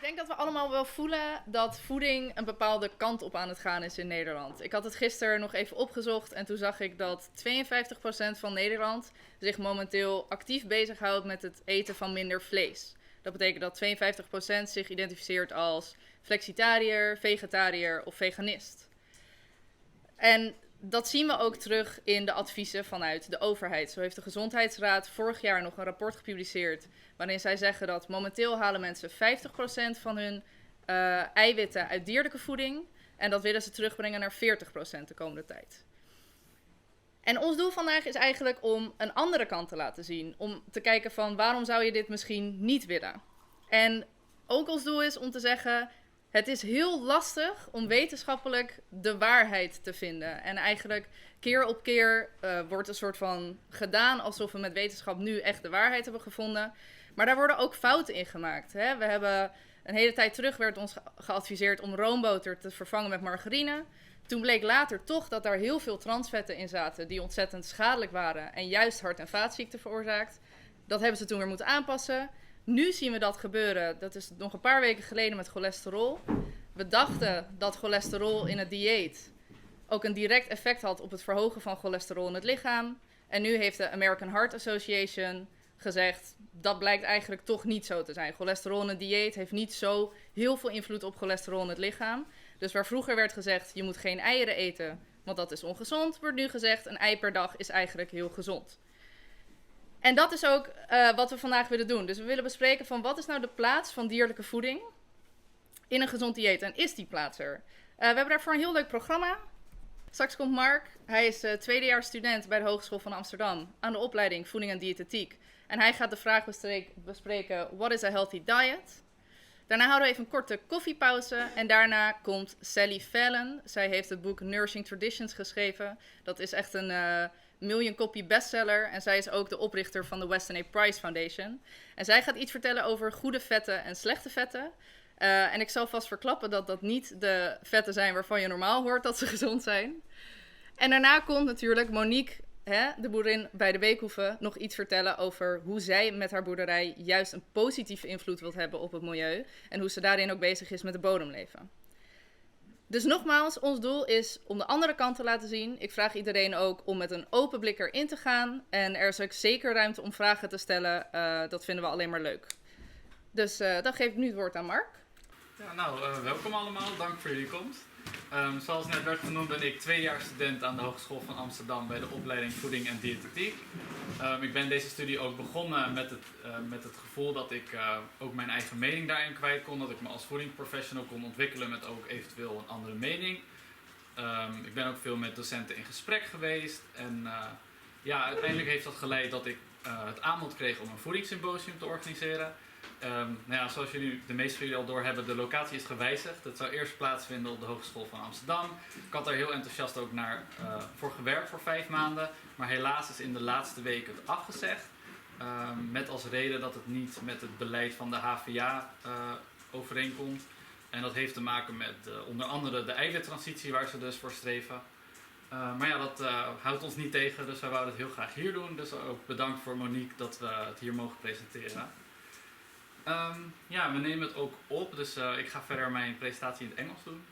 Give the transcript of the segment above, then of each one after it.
denk dat we allemaal wel voelen dat voeding een bepaalde kant op aan het gaan is in Nederland. Ik had het gisteren nog even opgezocht en toen zag ik dat 52% van Nederland zich momenteel actief bezighoudt met het eten van minder vlees. Dat betekent dat 52% zich identificeert als flexitariër, vegetariër of veganist. En dat zien we ook terug in de adviezen vanuit de overheid. Zo heeft de Gezondheidsraad vorig jaar nog een rapport gepubliceerd waarin zij zeggen dat momenteel halen mensen 50% van hun eiwitten uit dierlijke voeding. En dat willen ze terugbrengen naar 40% de komende tijd. En ons doel vandaag is eigenlijk om een andere kant te laten zien. Om te kijken van waarom zou je dit misschien niet willen. En ook ons doel is om te zeggen, het is heel lastig om wetenschappelijk de waarheid te vinden. En eigenlijk keer op keer wordt een soort van gedaan alsof we met wetenschap nu echt de waarheid hebben gevonden. Maar daar worden ook fouten in gemaakt. Hè? We hebben een hele tijd terug werd ons geadviseerd om roomboter te vervangen met margarine. Toen bleek later toch dat daar heel veel transvetten in zaten die ontzettend schadelijk waren en juist hart- en vaatziekten veroorzaakt. Dat hebben ze toen weer moeten aanpassen. Nu zien we dat gebeuren, dat is nog een paar weken geleden met cholesterol. We dachten dat cholesterol in het dieet ook een direct effect had op het verhogen van cholesterol in het lichaam. En nu heeft de American Heart Association gezegd, dat blijkt eigenlijk toch niet zo te zijn. Cholesterol in het dieet heeft niet zo heel veel invloed op cholesterol in het lichaam. Dus waar vroeger werd gezegd, je moet geen eieren eten, want dat is ongezond, wordt nu gezegd, een ei per dag is eigenlijk heel gezond. En dat is ook wat we vandaag willen doen. Dus we willen bespreken van wat is nou de plaats van dierlijke voeding in een gezond dieet. En is die plaats er? We hebben daarvoor een heel leuk programma. Straks komt Mark. Hij is tweedejaars student bij de Hogeschool van Amsterdam aan de opleiding Voeding en Dietetiek. En hij gaat de vraag bespreken, what is a healthy diet? Daarna houden we even een korte koffiepauze en daarna komt Sally Fallon. Zij heeft het boek Nourishing Traditions geschreven. Dat is echt een miljoen-copy bestseller en zij is ook de oprichter van de Weston Price Foundation. En zij gaat iets vertellen over goede vetten en slechte vetten. En ik zal vast verklappen dat dat niet de vetten zijn waarvan je normaal hoort dat ze gezond zijn. En daarna komt natuurlijk Monique, de boerin bij de Beekhoeven, nog iets vertellen over hoe zij met haar boerderij juist een positieve invloed wilt hebben op het milieu. En hoe ze daarin ook bezig is met het bodemleven. Dus nogmaals, ons doel is om de andere kant te laten zien. Ik vraag iedereen ook om met een open blik erin te gaan. En er is ook zeker ruimte om vragen te stellen. Dat vinden we alleen maar leuk. Dus dan geef ik nu het woord aan Mark. Ja, welkom allemaal. Dank voor jullie komst. Zoals net werd genoemd ben ik tweedejaars student aan de Hogeschool van Amsterdam bij de opleiding Voeding en Dietetiek. Ik ben deze studie ook begonnen met het gevoel dat ik ook mijn eigen mening daarin kwijt kon. Dat ik me als voedingsprofessional kon ontwikkelen met ook eventueel een andere mening. Ik ben ook veel met docenten in gesprek geweest. En uiteindelijk heeft dat geleid dat ik het aanbod kreeg om een voedingssymposium te organiseren. Zoals de meeste van jullie al doorhebben, de locatie is gewijzigd. Het zou eerst plaatsvinden op de Hogeschool van Amsterdam. Ik had daar heel enthousiast ook voor gewerkt voor 5 maanden. Maar helaas is in de laatste weken het afgezegd. Met als reden dat het niet met het beleid van de HVA overeenkomt. En dat heeft te maken met onder andere de eiwittransitie waar ze dus voor streven. Dat houdt ons niet tegen, dus wij wouden het heel graag hier doen. Dus ook bedankt voor Monique dat we het hier mogen presenteren. We nemen het ook op, dus ik ga verder mijn presentatie in het Engels doen.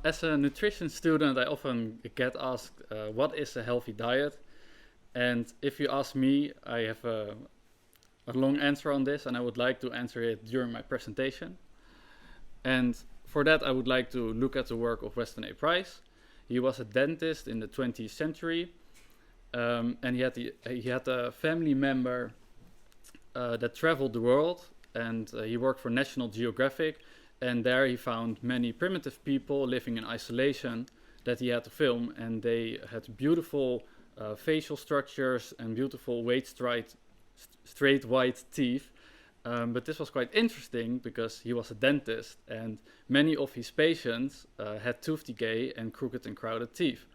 As a nutrition student, I often get asked, what is a healthy diet? And if you ask me, I have a long answer on this, and I would like to answer it during my presentation. And for that, I would like to look at the work of Weston Price. He was a dentist in the 20th century. And he had a family member that traveled the world, and he worked for National Geographic, and there he found many primitive people living in isolation that he had to film, and they had beautiful facial structures and beautiful straight white teeth. But this was quite interesting because he was a dentist, and many of his patients had tooth decay and crooked and crowded teeth.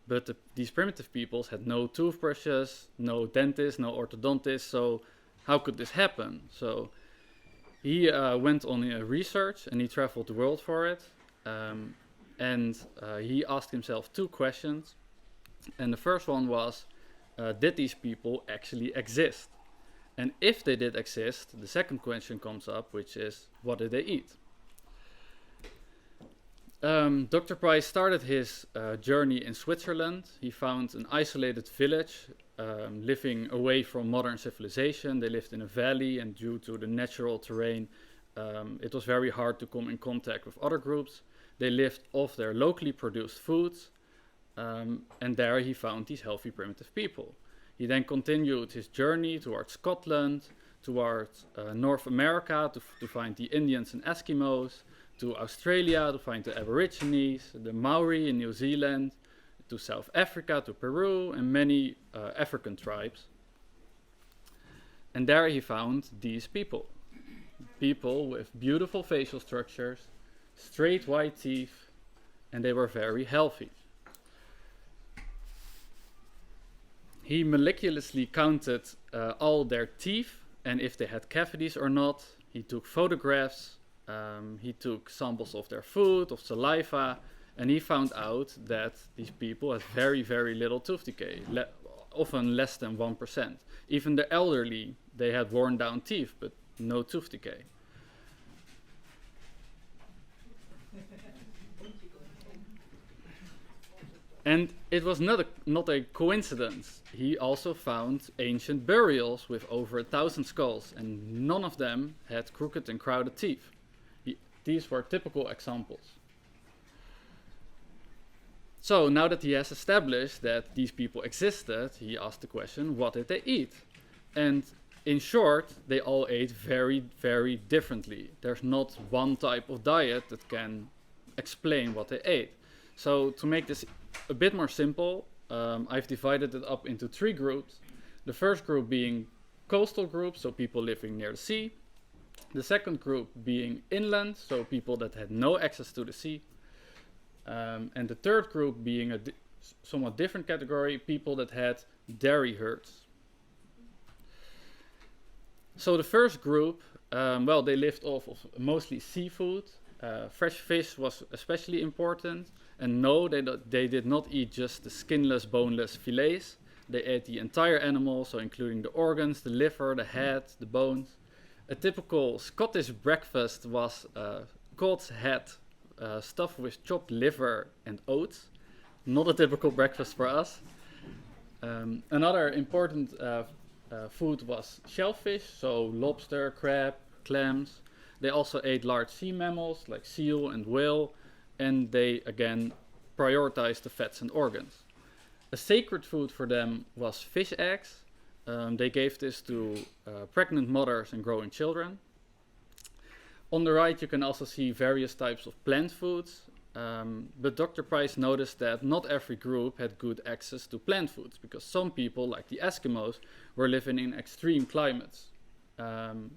But these primitive peoples had no toothbrushes, no dentist, no orthodontist, so how could this happen? So he went on research and he traveled the world for it. He asked himself 2 questions. And the first one was, did these people actually exist? And if they did exist, the second question comes up, which is, what did they eat? Dr. Price started his journey in Switzerland. He found an isolated village living away from modern civilization. They lived in a valley, and due to the natural terrain, it was very hard to come in contact with other groups. They lived off their locally produced foods, and there he found these healthy primitive people. He then continued his journey towards Scotland, towards North America to find the Indians and Eskimos, to Australia to find the Aborigines, the Maori in New Zealand, to South Africa, to Peru, and many African tribes. And there he found these people. People with beautiful facial structures, straight white teeth, and they were very healthy. He meticulously counted all their teeth and if they had cavities or not. He took photographs, he took samples of their food, of saliva, and he found out that these people had very, very little tooth decay, often less than 1%. Even the elderly, they had worn down teeth, but no tooth decay. And it was not a coincidence. He also found ancient burials with over 1,000 skulls, and none of them had crooked and crowded teeth. These were typical examples. So now that he has established that these people existed, he asked the question, what did they eat? And in short, they all ate very, very differently. There's not one type of diet that can explain what they ate. So to make this a bit more simple, I've divided it up into 3 groups. The first group being coastal groups, so people living near the sea. The second group being inland, so people that had no access to the sea. And the third group being a somewhat different category, people that had dairy herds. So the first group, well, they lived off of mostly seafood. Fresh fish was especially important. And no, they did not eat just the skinless, boneless fillets. They ate the entire animal, so including the organs, the liver, the head, the bones. A typical Scottish breakfast was cod's head stuffed with chopped liver and oats. Not a typical breakfast for us. Another important food was shellfish, so lobster, crab, clams. They also ate large sea mammals like seal and whale, and they again prioritized the fats and organs. A sacred food for them was fish eggs. They gave this to pregnant mothers and growing children. On the right you can also see various types of plant foods, but Dr. Price noticed that not every group had good access to plant foods, because some people, like the Eskimos, were living in extreme climates.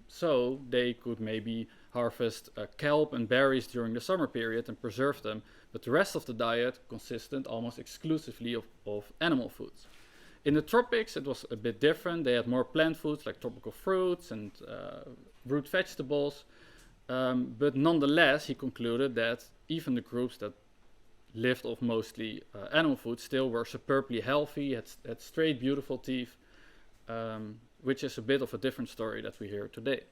So they could maybe harvest kelp and berries during the summer period and preserve them, but the rest of the diet consisted almost exclusively of animal foods. In the tropics it was a bit different. They had more plant foods like tropical fruits and root vegetables, but nonetheless he concluded that even the groups that lived off mostly animal food still were superbly healthy, had straight beautiful teeth, which is a bit of a different story that we hear today.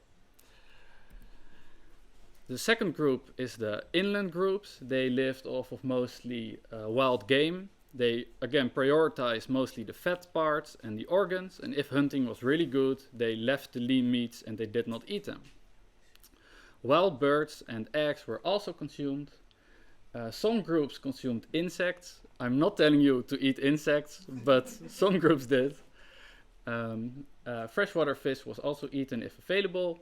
The second group is the inland groups. They lived off of mostly wild game. They again prioritized mostly the fat parts and the organs, and if hunting was really good, they left the lean meats and they did not eat them. Wild birds and eggs were also consumed. Some groups consumed insects. I'm not telling you to eat insects, but some groups did. Freshwater fish was also eaten if available.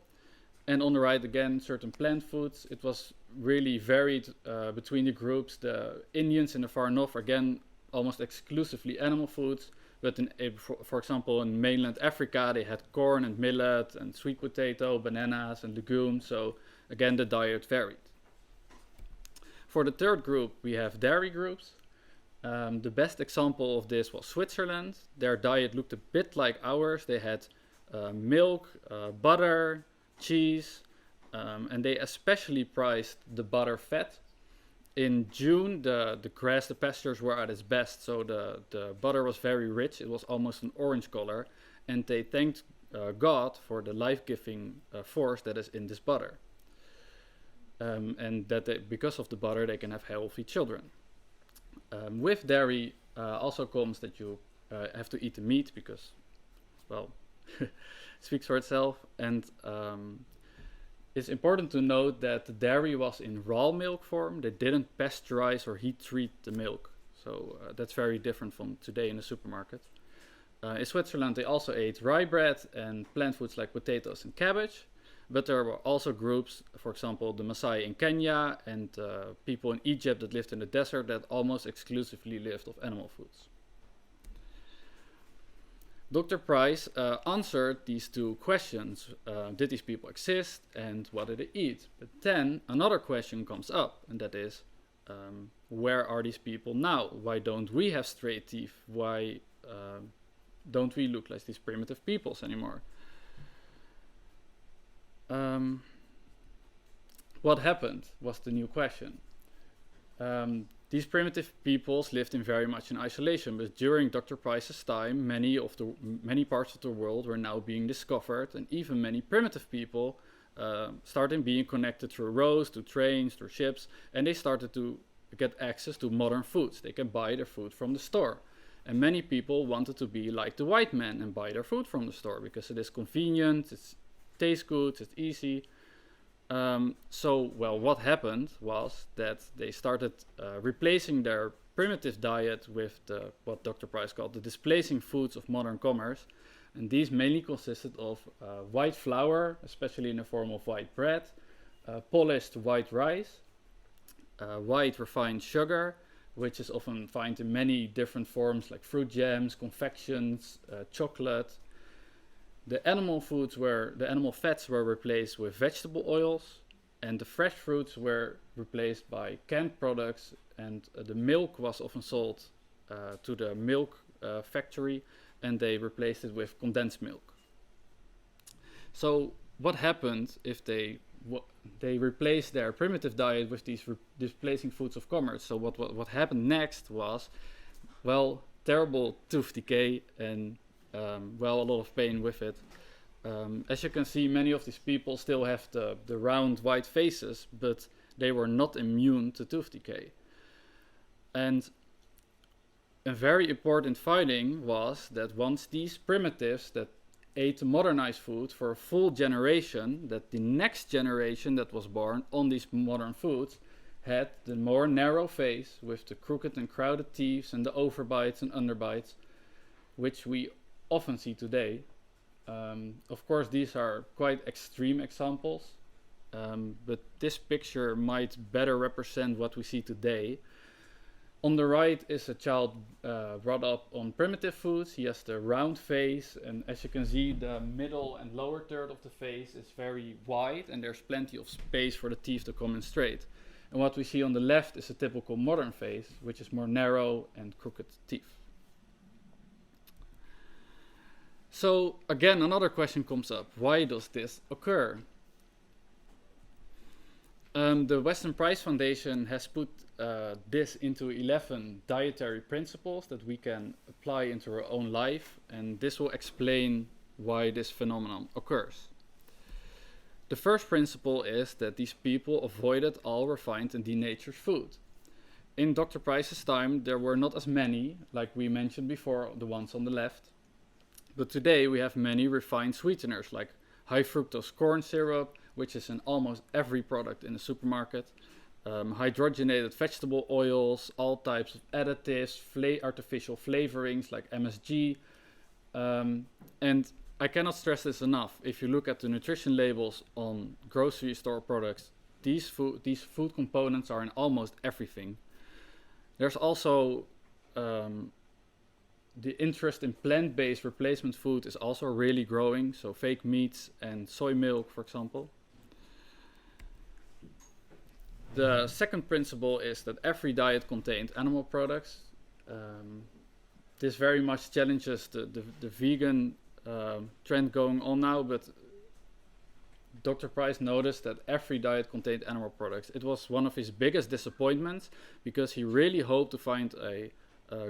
And on the right again, certain plant foods. It was really varied between the groups. The Indians in the far north, again, almost exclusively animal foods. But for example, in mainland Africa, they had corn and millet and sweet potato, bananas and legumes. So again, the diet varied. For the third group, we have dairy groups. The best example of this was Switzerland. Their diet looked a bit like ours. They had milk, butter, cheese, and they especially prized the butter fat. in June, the grass, the pastures were at its best, so the butter was very rich. It was almost an orange color, and they thanked God for the life-giving force that is in this butter. And that because of the butter, they can have healthy children. With dairy also comes that you have to eat the meat because, well, it speaks for itself. And it's important to note that the dairy was in raw milk form. They didn't pasteurize or heat treat the milk. So that's very different from today in the supermarket. In Switzerland, they also ate rye bread and plant foods like potatoes and cabbage. But there were also groups, for example, the Maasai in Kenya and people in Egypt that lived in the desert that almost exclusively lived off animal foods. Dr. Price answered these two questions. Did these people exist and what did they eat? But then another question comes up, and that is, where are these people now? Why don't we have straight teeth? Why don't we look like these primitive peoples anymore? What happened was the new question. These primitive peoples lived in very much in isolation, but during Dr. Price's time, many parts of the world were now being discovered, and even many primitive people started being connected through roads, to trains, through ships, and they started to get access to modern foods. They can buy their food from the store. And many people wanted to be like the white man and buy their food from the store because it is convenient, it tastes good, it's easy. What happened was that they started replacing their primitive diet with what Dr. Price called the displacing foods of modern commerce. And these mainly consisted of white flour, especially in the form of white bread, polished white rice, white refined sugar, which is often found in many different forms like fruit jams, confections, chocolate. The animal fats were replaced with vegetable oils, and the fresh fruits were replaced by canned products, and the milk was often sold to the milk factory, and they replaced it with condensed milk. So what happened if they replaced their primitive diet with these displacing foods of commerce? So what happened next was, well, terrible tooth decay and a lot of pain with it. As you can see, many of these people still have the round white faces, but they were not immune to tooth decay. And a very important finding was that once these primitives that ate modernized food for a full generation, that the next generation that was born on these modern foods had the more narrow face with the crooked and crowded teeth and the overbites and underbites, which we often see today. Of course, these are quite extreme examples, but this picture might better represent what we see today. On the right is a child brought up on primitive foods. He has the round face, and as you can see, the middle and lower third of the face is very wide, and there's plenty of space for the teeth to come in straight. And what we see on the left is a typical modern face, which is more narrow and crooked teeth. So again, another question comes up. Why does this occur? The Weston Price Foundation has put this into 11 dietary principles that we can apply into our own life, and this will explain why this phenomenon occurs. The first principle is that these people avoided all refined and denatured food. In Dr. Price's time, there were not as many, like we mentioned before, the ones on the left. But today we have many refined sweeteners like high fructose corn syrup, which is in almost every product in the supermarket, hydrogenated vegetable oils, all types of additives, artificial flavorings like MSG. And I cannot stress this enough. If you look at the nutrition labels on grocery store products, these food components are in almost everything. There's also the interest in plant-based replacement food is also really growing, so fake meats and soy milk, for example. The second principle is that every diet contained animal products. This very much challenges the vegan trend going on now, but Dr. Price noticed that every diet contained animal products. It was one of his biggest disappointments because he really hoped to find a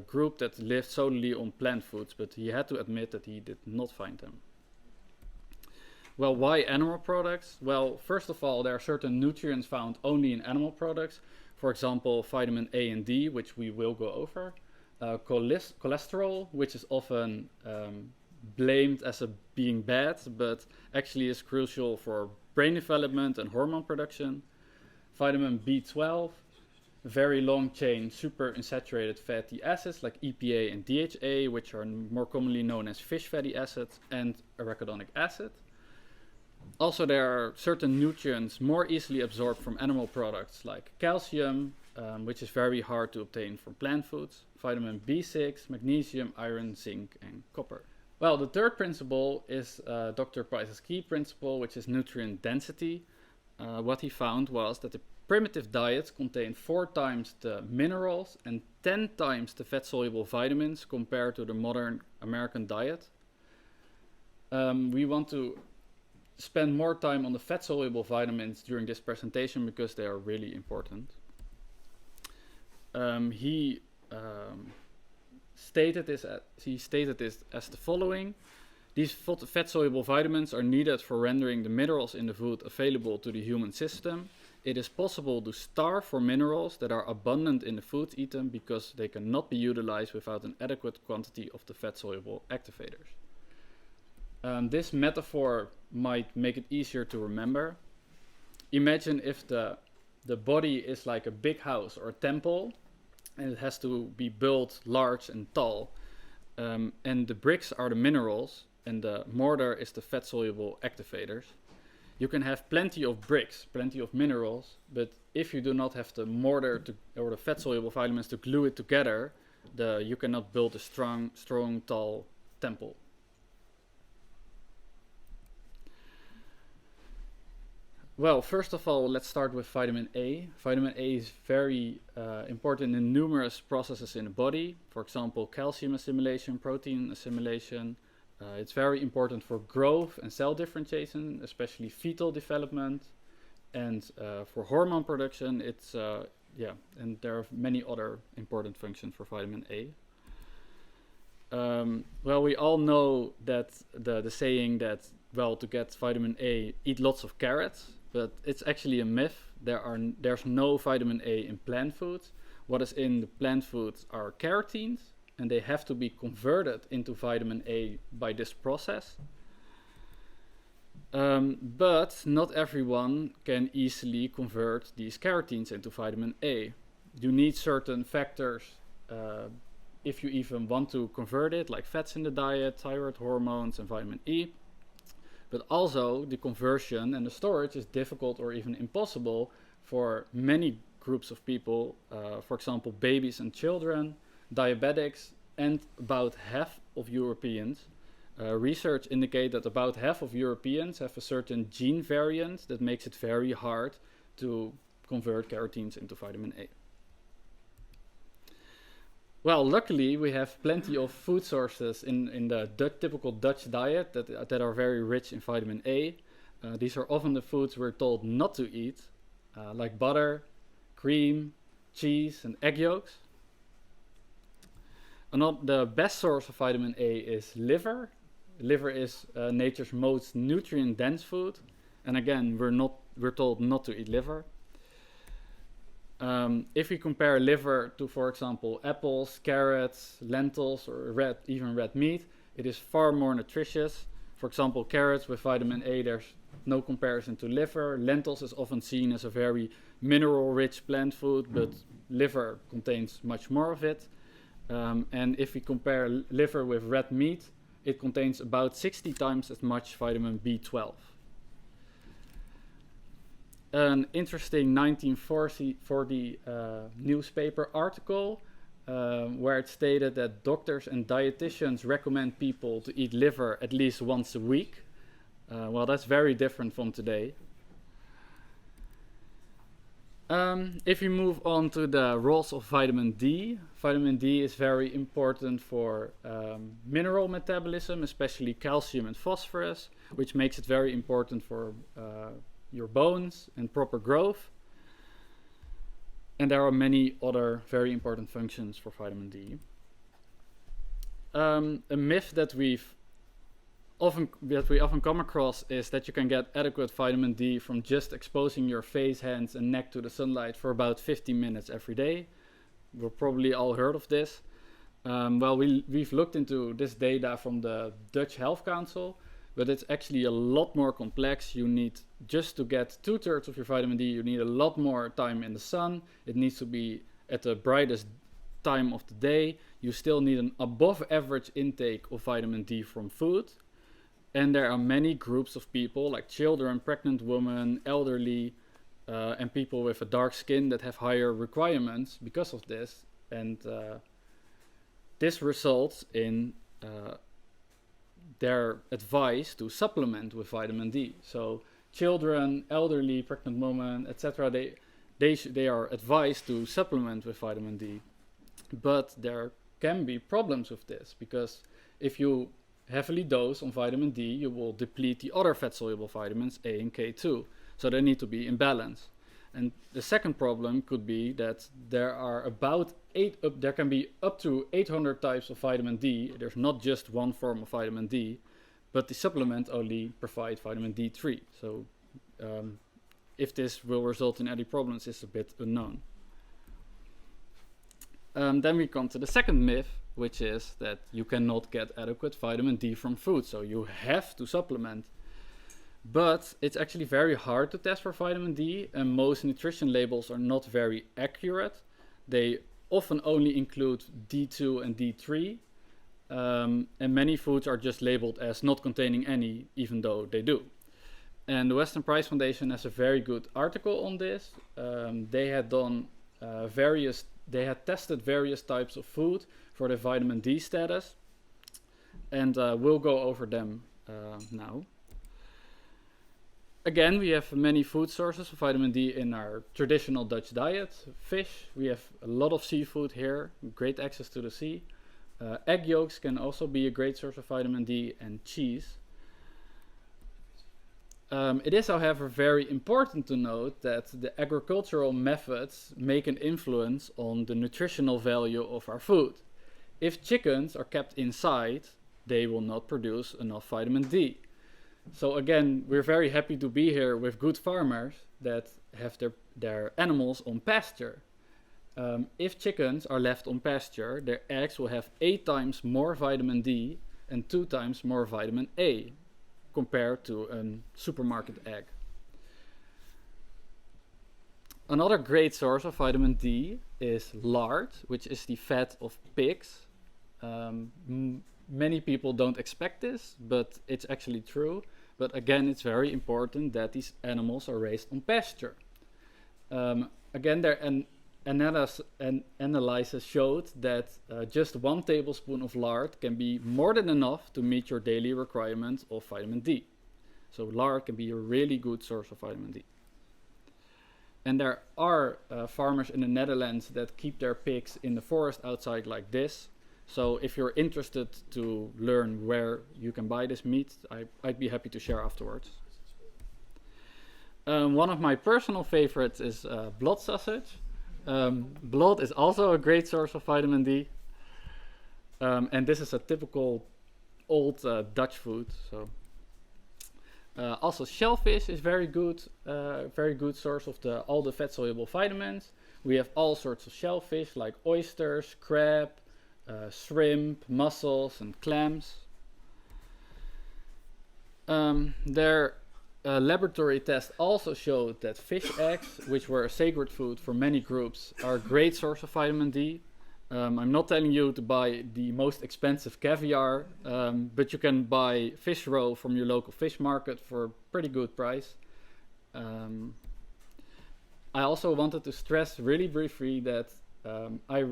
group that lived solely on plant foods, but he had to admit that he did not find them. Well, why animal products? Well, first of all, there are certain nutrients found only in animal products. For example, vitamin A and D, which we will go over. Cholesterol, which is often blamed as being bad, but actually is crucial for brain development and hormone production. Vitamin B12, very long chain super unsaturated fatty acids like EPA and DHA, which are more commonly known as fish fatty acids, and arachidonic acid. Also, there are certain nutrients more easily absorbed from animal products like calcium, which is very hard to obtain from plant foods, vitamin B6, magnesium, iron, zinc, and copper. Well, the third principle is Dr. Price's key principle, which is nutrient density. What he found was that the primitive diets contained 4 times the minerals and 10 times the fat-soluble vitamins compared to the modern American diet. We want to spend more time on the fat-soluble vitamins during this presentation because they are really important. He stated this as the following. These fat-soluble vitamins are needed for rendering the minerals in the food available to the human system. It is possible to starve for minerals that are abundant in the food eaten because they cannot be utilized without an adequate quantity of the fat-soluble activators. This metaphor might make it easier to remember. Imagine if the body is like a big house or a temple, and it has to be built large and tall. And the bricks are the minerals, and the mortar is the fat-soluble activators. You can have plenty of bricks, plenty of minerals, but if you do not have the mortar or the fat-soluble vitamins to glue it together, you cannot build a strong, tall temple. Well, first of all, let's start with vitamin A. Vitamin A is very important in numerous processes in the body. For example, calcium assimilation, protein assimilation. It's very important for growth and cell differentiation, especially fetal development. And for hormone production, and there are many other important functions for vitamin A. Well, we all know that the saying that, well, to get vitamin A, eat lots of carrots. But it's actually a myth. There's no vitamin A in plant foods. What is in the plant foods are carotenes, and they have to be converted into vitamin A by this process. But not everyone can easily convert these carotenes into vitamin A. You need certain factors if you even want to convert it, like fats in the diet, thyroid hormones, and vitamin E. But also, the conversion and the storage is difficult or even impossible for many groups of people, for example, babies and children, diabetics, and about half of Europeans. Research indicates that about half of Europeans have a certain gene variant that makes it very hard to convert carotenes into vitamin A. Well, luckily we have plenty of food sources in the typical Dutch diet that are very rich in vitamin A. These are often the foods we're told not to eat, like butter, cream, cheese, and egg yolks. The best source of vitamin A is liver. Liver is nature's most nutrient-dense food, and again, we're told not to eat liver. If we compare liver to, for example, apples, carrots, lentils, or even red meat, it is far more nutritious. For example, carrots with vitamin A, there's no comparison to liver. Lentils is often seen as a very mineral-rich plant food, but liver contains much more of it. And if we compare liver with red meat, it contains about 60 times as much vitamin B12. An interesting 1940 newspaper article where it stated that doctors and dietitians recommend people to eat liver at least once a week. Well, that's very different from today. If we move on to the roles of vitamin D is very important for mineral metabolism, especially calcium and phosphorus, which makes it very important for your bones and proper growth. And there are many other very important functions for vitamin D. A myth that we often come across is that you can get adequate vitamin D from just exposing your face, hands, and neck to the sunlight for about 15 minutes every day. We've probably all heard of this. We've looked into this data from the Dutch Health Council, but it's actually a lot more complex. You need, just to get 2/3 of your vitamin D, you need a lot more time in the sun. It needs to be at the brightest time of the day. You still need an above average intake of vitamin D from food. And there are many groups of people, like children, pregnant women, elderly, and people with a dark skin that have higher requirements because of this. And this results in their advice to supplement with vitamin D. So children, elderly, pregnant women, etc., they are advised to supplement with vitamin D. But there can be problems with this, because if you heavily dose on vitamin D, you will deplete the other fat-soluble vitamins A and K2. So they need to be in balance. And the second problem could be that there can be up to 800 types of vitamin D. There's not just one form of vitamin D, but the supplement only provides vitamin D3. So if this will result in any problems is a bit unknown. Then we come to the second myth, which is that you cannot get adequate vitamin D from food, so you have to supplement. But it's actually very hard to test for vitamin D, and most nutrition labels are not very accurate. They often only include D2 and D3, and many foods are just labeled as not containing any, even though they do. And the Weston Price Foundation has a very good article on this. They had tested various types of food for the vitamin D status, and we'll go over them now. Again, we have many food sources of vitamin D in our traditional Dutch diet. Fish, we have a lot of seafood here, great access to the sea. Egg yolks can also be a great source of vitamin D, and cheese. It is, however, very important to note that the agricultural methods make an influence on the nutritional value of our food. If chickens are kept inside, they will not produce enough vitamin D. So again, we're very happy to be here with good farmers that have their animals on pasture. If chickens are left on pasture, their eggs will have 8 times more vitamin D and 2 times more vitamin A compared to a supermarket egg. Another great source of vitamin D is lard, which is the fat of pigs. Many people don't expect this, but it's actually true. But again, it's very important that these animals are raised on pasture. Again, their analysis showed that just 1 tablespoon of lard can be more than enough to meet your daily requirement of vitamin D. So lard can be a really good source of vitamin D. And there are farmers in the Netherlands that keep their pigs in the forest outside like this. So if you're interested to learn where you can buy this meat, I'd be happy to share afterwards. One of my personal favorites is blood sausage. Blood is also a great source of vitamin D. And this is a typical old Dutch food. So also shellfish is very good source of all the fat-soluble vitamins. We have all sorts of shellfish like oysters, crab, shrimp, mussels, and clams. Their laboratory test also showed that fish eggs, which were a sacred food for many groups, are a great source of vitamin D. I'm not telling you to buy the most expensive caviar, but you can buy fish roe from your local fish market for a pretty good price. I also wanted to stress really briefly that I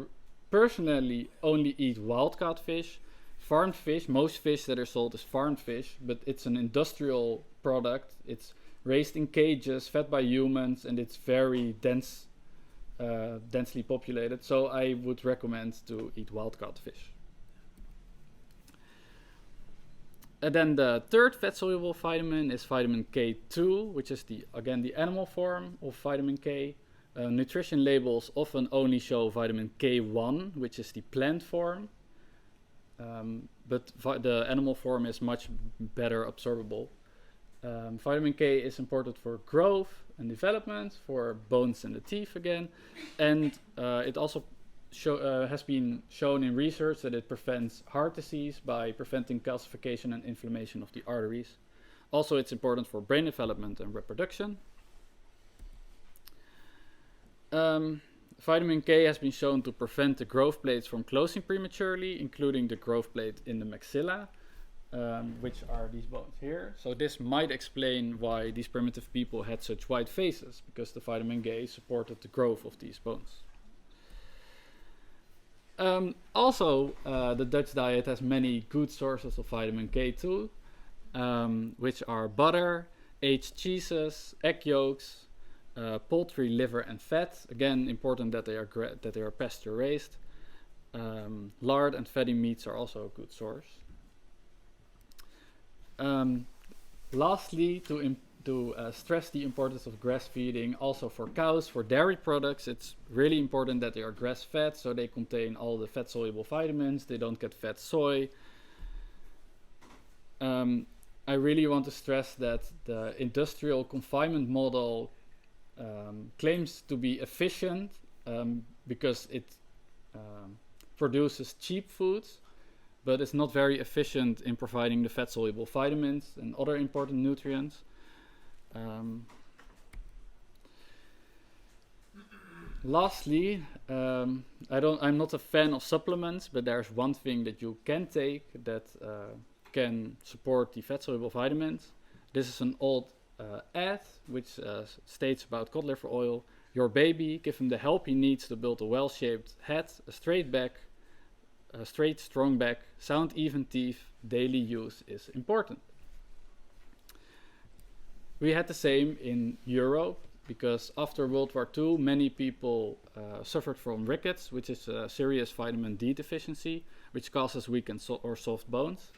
personally only eat wild-caught fish. Farmed fish, most fish that are sold is farmed fish, but it's an industrial product. It's raised in cages, fed by humans, and it's very densely populated. So I would recommend to eat wild-caught fish. And then the third fat-soluble vitamin is vitamin K2, which is the animal form of vitamin K. Nutrition labels often only show vitamin K1, which is the plant form, but the animal form is much better absorbable. Vitamin K is important for growth and development, for bones and the teeth again, and it also has been shown in research that it prevents heart disease by preventing calcification and inflammation of the arteries. Also, it's important for brain development and reproduction. Vitamin K has been shown to prevent the growth plates from closing prematurely, including the growth plate in the maxilla, which are these bones here. So this might explain why these primitive people had such white faces, because the vitamin K supported the growth of these bones. Also, the Dutch diet has many good sources of vitamin K2, which are butter, aged cheeses, egg yolks, poultry liver and fat. Again, important that they are pasture raised. Lard and fatty meats are also a good source. Lastly, to stress the importance of grass feeding, also for cows, for dairy products, it's really important that they are grass-fed, so they contain all the fat-soluble vitamins, they don't get fat soy. I really want to stress that the industrial confinement model claims to be efficient because it produces cheap foods, but it's not very efficient in providing the fat-soluble vitamins and other important nutrients. Lastly, I'm not a fan of supplements, but there's one thing that you can take that can support the fat-soluble vitamins. This is an old ad which states about cod liver oil. Your baby, give him the help he needs to build a well-shaped head, a straight back, a straight, strong back, sound, even teeth. Daily use is important. We had the same in Europe, because after World War II, many people suffered from rickets, which is a serious vitamin D deficiency, which causes weak or soft bones.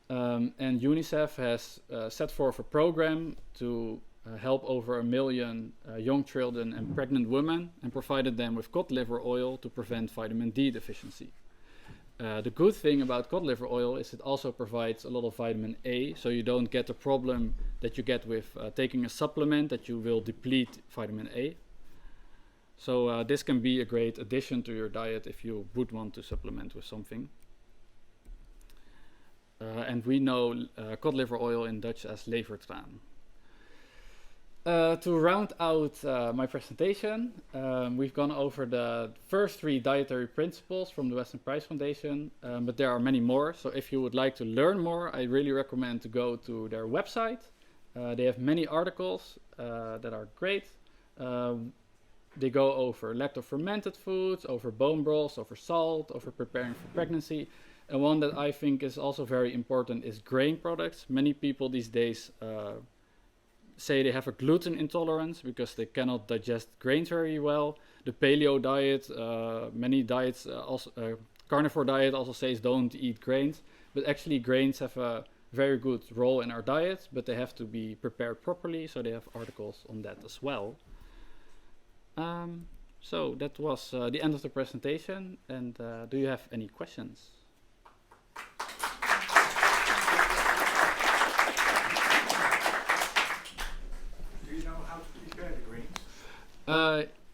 And UNICEF has set forth a program to help over 1 million young children and pregnant women, and provided them with cod liver oil to prevent vitamin D deficiency. The good thing about cod liver oil is it also provides a lot of vitamin A, so you don't get the problem that you get with taking a supplement, that you will deplete vitamin A. So this can be a great addition to your diet if you would want to supplement with something. And we know cod liver oil in Dutch as levertraan. To round out my presentation, we've gone over the first 3 dietary principles from the Weston Price Foundation, but there are many more. So if you would like to learn more, I really recommend to go to their website. They have many articles that are great. They go over lacto-fermented foods, over bone broths, over salt, over preparing for pregnancy. And one that I think is also very important is grain products. Many people these days say they have a gluten intolerance because they cannot digest grains very well. The paleo diet, many diets, carnivore diet also says don't eat grains, but actually grains have a very good role in our diet, but they have to be prepared properly, so they have articles on that as well. So that was the end of the presentation, and do you have any questions?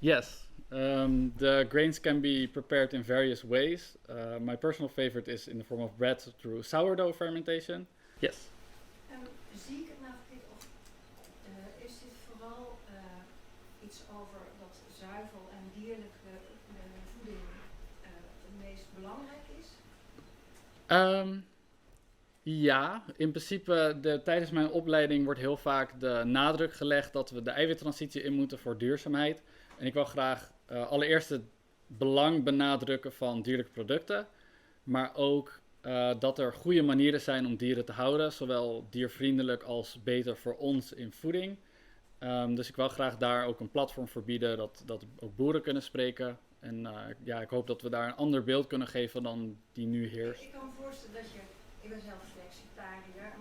Yes, the grains can be prepared in various ways. My personal favorite is in the form of bread through sourdough fermentation. Yes? Zie ik het nou verkeerd of is dit vooral iets over dat zuivel en dierlijke voeding het meest belangrijk is? Ja, in principe tijdens mijn opleiding wordt heel vaak de nadruk gelegd dat we de eiwittransitie in moeten voor duurzaamheid. En ik wil graag allereerst het belang benadrukken van dierlijke producten, maar ook dat er goede manieren zijn om dieren te houden, zowel diervriendelijk als beter voor ons in voeding. Dus ik wil graag daar ook een platform voor bieden, dat ook boeren kunnen spreken. En ja, ik hoop dat we daar een ander beeld kunnen geven dan die nu heerst. Ik kan me voorstellen dat je, ik ben zelf flexitariër,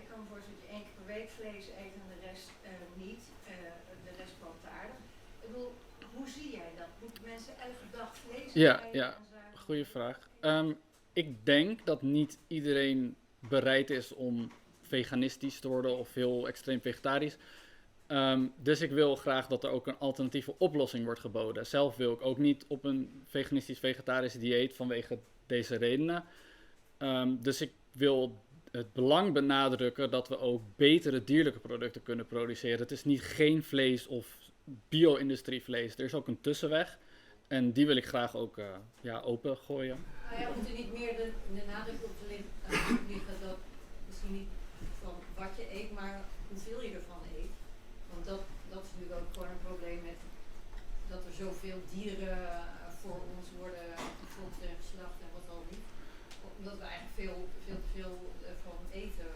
ik kan me voorstellen dat je 1 keer per week vlees eet en de rest niet, de rest plantaardig. Ik bedoel, hoe zie jij dat? Moeten mensen elke dag vlees eten? Ja, goede vraag. Ik denk dat niet iedereen bereid is om veganistisch te worden of heel extreem vegetarisch. Dus ik wil graag dat er ook een alternatieve oplossing wordt geboden. Zelf wil ik ook niet op een veganistisch-vegetarisch dieet vanwege deze redenen. Dus ik wil het belang benadrukken dat we ook betere dierlijke producten kunnen produceren. Het is niet geen vlees of bio-industrievlees. Er is ook een tussenweg. En die wil ik graag ook open gooien. Nou ja, moet er niet meer de nadruk op te liggen dat misschien niet van wat je eet, maar hoeveel je ervan eet. Want dat is natuurlijk ook gewoon een probleem met dat er zoveel dieren voor ons worden gefokt en geslacht en wat al niet. Omdat we eigenlijk veel te veel van eten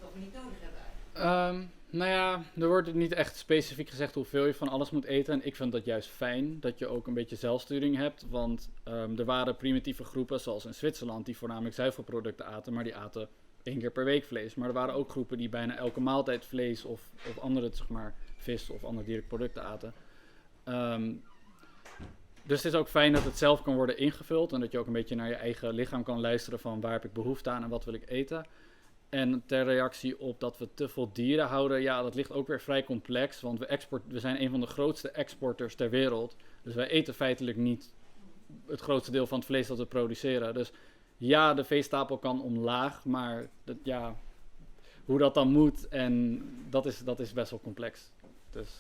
wat we niet nodig hebben eigenlijk. Nou ja, er wordt niet echt specifiek gezegd hoeveel je van alles moet eten. En ik vind dat juist fijn, dat je ook een beetje zelfsturing hebt. Want er waren primitieve groepen, zoals in Zwitserland, die voornamelijk zuivelproducten aten. Maar die aten 1 keer per week vlees. Maar er waren ook groepen die bijna elke maaltijd vlees of andere, zeg maar, vis of andere dierlijke producten aten. Dus het is ook fijn dat het zelf kan worden ingevuld. En dat je ook een beetje naar je eigen lichaam kan luisteren van waar heb ik behoefte aan en wat wil ik eten. En ter reactie op dat we te veel dieren houden, ja, dat ligt ook weer vrij complex. Want we zijn een van de grootste exporters ter wereld. Dus wij eten feitelijk niet het grootste deel van het vlees dat we produceren. Dus ja, de veestapel kan omlaag, maar hoe dat dan moet, en dat is best wel complex. Dus,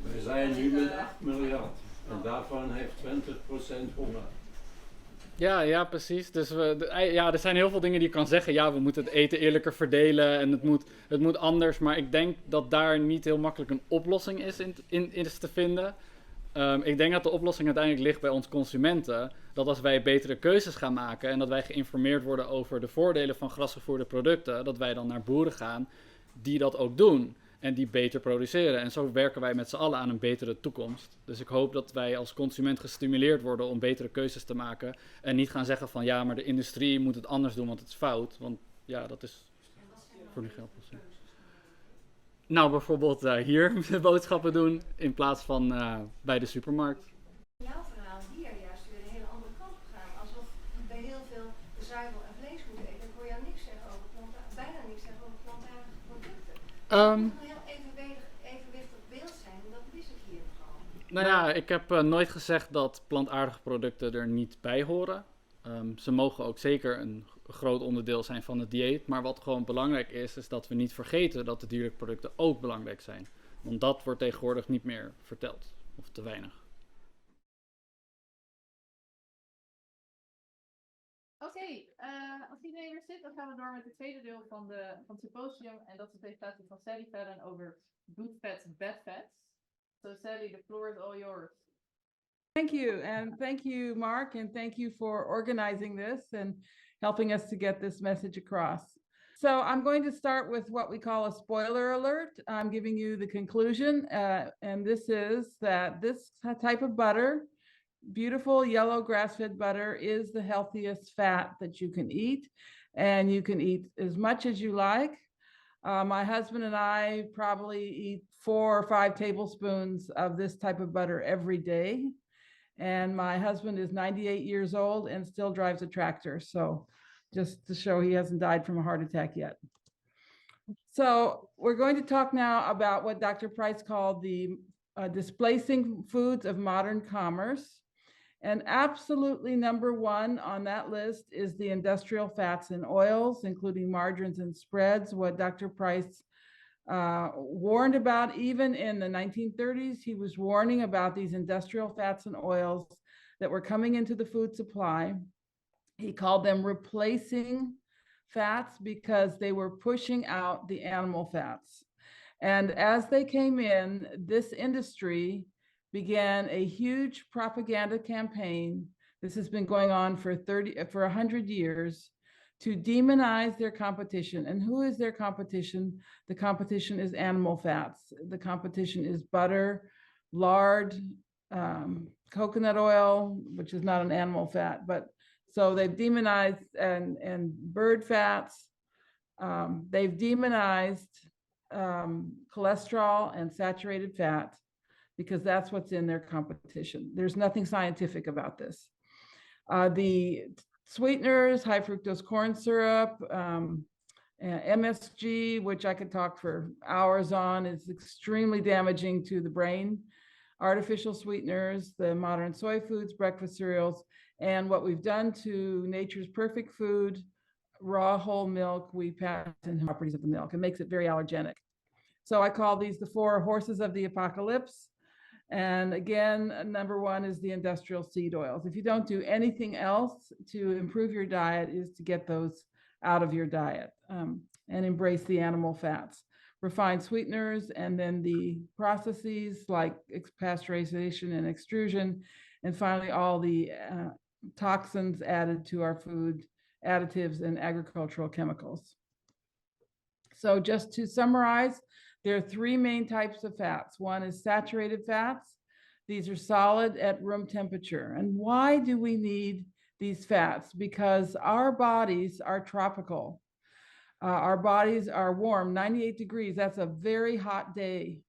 we zijn nu met 8 miljard en daarvan heeft 20% honger. Ja, precies. Dus er zijn heel veel dingen die je kan zeggen. Ja, we moeten het eten eerlijker verdelen en het moet anders. Maar ik denk dat daar niet heel makkelijk een oplossing is te vinden. Ik denk dat de oplossing uiteindelijk ligt bij ons consumenten. Dat als wij betere keuzes gaan maken en dat wij geïnformeerd worden over de voordelen van grasgevoerde producten, dat wij dan naar boeren gaan die dat ook doen. En die beter produceren. En zo werken wij met z'n allen aan een betere toekomst. Dus ik hoop dat wij als consument gestimuleerd worden om betere keuzes te maken. En niet gaan zeggen van ja, maar de industrie moet het anders doen, want het is fout. Want ja, dat is voor nu geen oplossing. Nou, bijvoorbeeld hier boodschappen doen in plaats van bij de supermarkt. Jouw verhaal hier juist weer een hele andere kant op gaan. Alsof bij heel veel zuivel en vlees moeten eten. Ik hoor jou niks zeggen over bijna niks zeggen over plantaardige producten. Evenwichtig beeld zijn, dat mis ik hier nogal. Nou ja, ik heb nooit gezegd dat plantaardige producten er niet bij horen. Ze mogen ook zeker een groot onderdeel zijn van het dieet. Maar wat gewoon belangrijk is dat we niet vergeten dat de dierlijke producten ook belangrijk zijn. Want dat wordt tegenwoordig niet meer verteld, of te weinig. Oké, als iedereen weer zit, dan gaan we door met het tweede deel van het symposium. En dat is de presentatie van Sally Fallon over good fats, bad fats. So Sally, the floor is all yours. Thank you, and thank you, Mark, and thank you for organizing this and helping us to get this message across. So I'm going to start with what we call a spoiler alert. I'm giving you the conclusion, and this is that this type of butter, beautiful yellow grass-fed butter, is the healthiest fat that you can eat, and you can eat as much as you like. My husband and I probably eat 4 or 5 tablespoons of this type of butter every day. And my husband is 98 years old and still drives a tractor. So just to show he hasn't died from a heart attack yet. So we're going to talk now about what Dr. Price called the displacing foods of modern commerce. And absolutely number 1 on that list is the industrial fats and oils, including margarines and spreads, what Dr. Price warned about even in the 1930s. He was warning about these industrial fats and oils that were coming into the food supply. He called them replacing fats because they were pushing out the animal fats. And as they came in, this industry began a huge propaganda campaign This has been going on for 100 years to demonize their competition. And who is their competition? The competition is animal fats. The competition is butter, lard, coconut oil, which is not an animal fat, but so they've demonized and bird fats. They've demonized cholesterol and saturated fat because that's what's in their competition. There's nothing scientific about this. The sweeteners, high fructose corn syrup, MSG, which I could talk for hours on, is extremely damaging to the brain. Artificial sweeteners, the modern soy foods, breakfast cereals, and what we've done to nature's perfect food, raw whole milk, we patent the properties of the milk. It makes it very allergenic. So I call these the 4 horses of the apocalypse. And again, number 1 is the industrial seed oils. If you don't do anything else to improve your diet, is to get those out of your diet and embrace the animal fats. Refined sweeteners, and then the processes like pasteurization and extrusion, and finally all the toxins added to our food, additives and agricultural chemicals. So just to summarize, there are 3 main types of fats. One is saturated fats. These are solid at room temperature. And why do we need these fats? Because our bodies are tropical. Our bodies are warm, 98 degrees. That's a very hot day.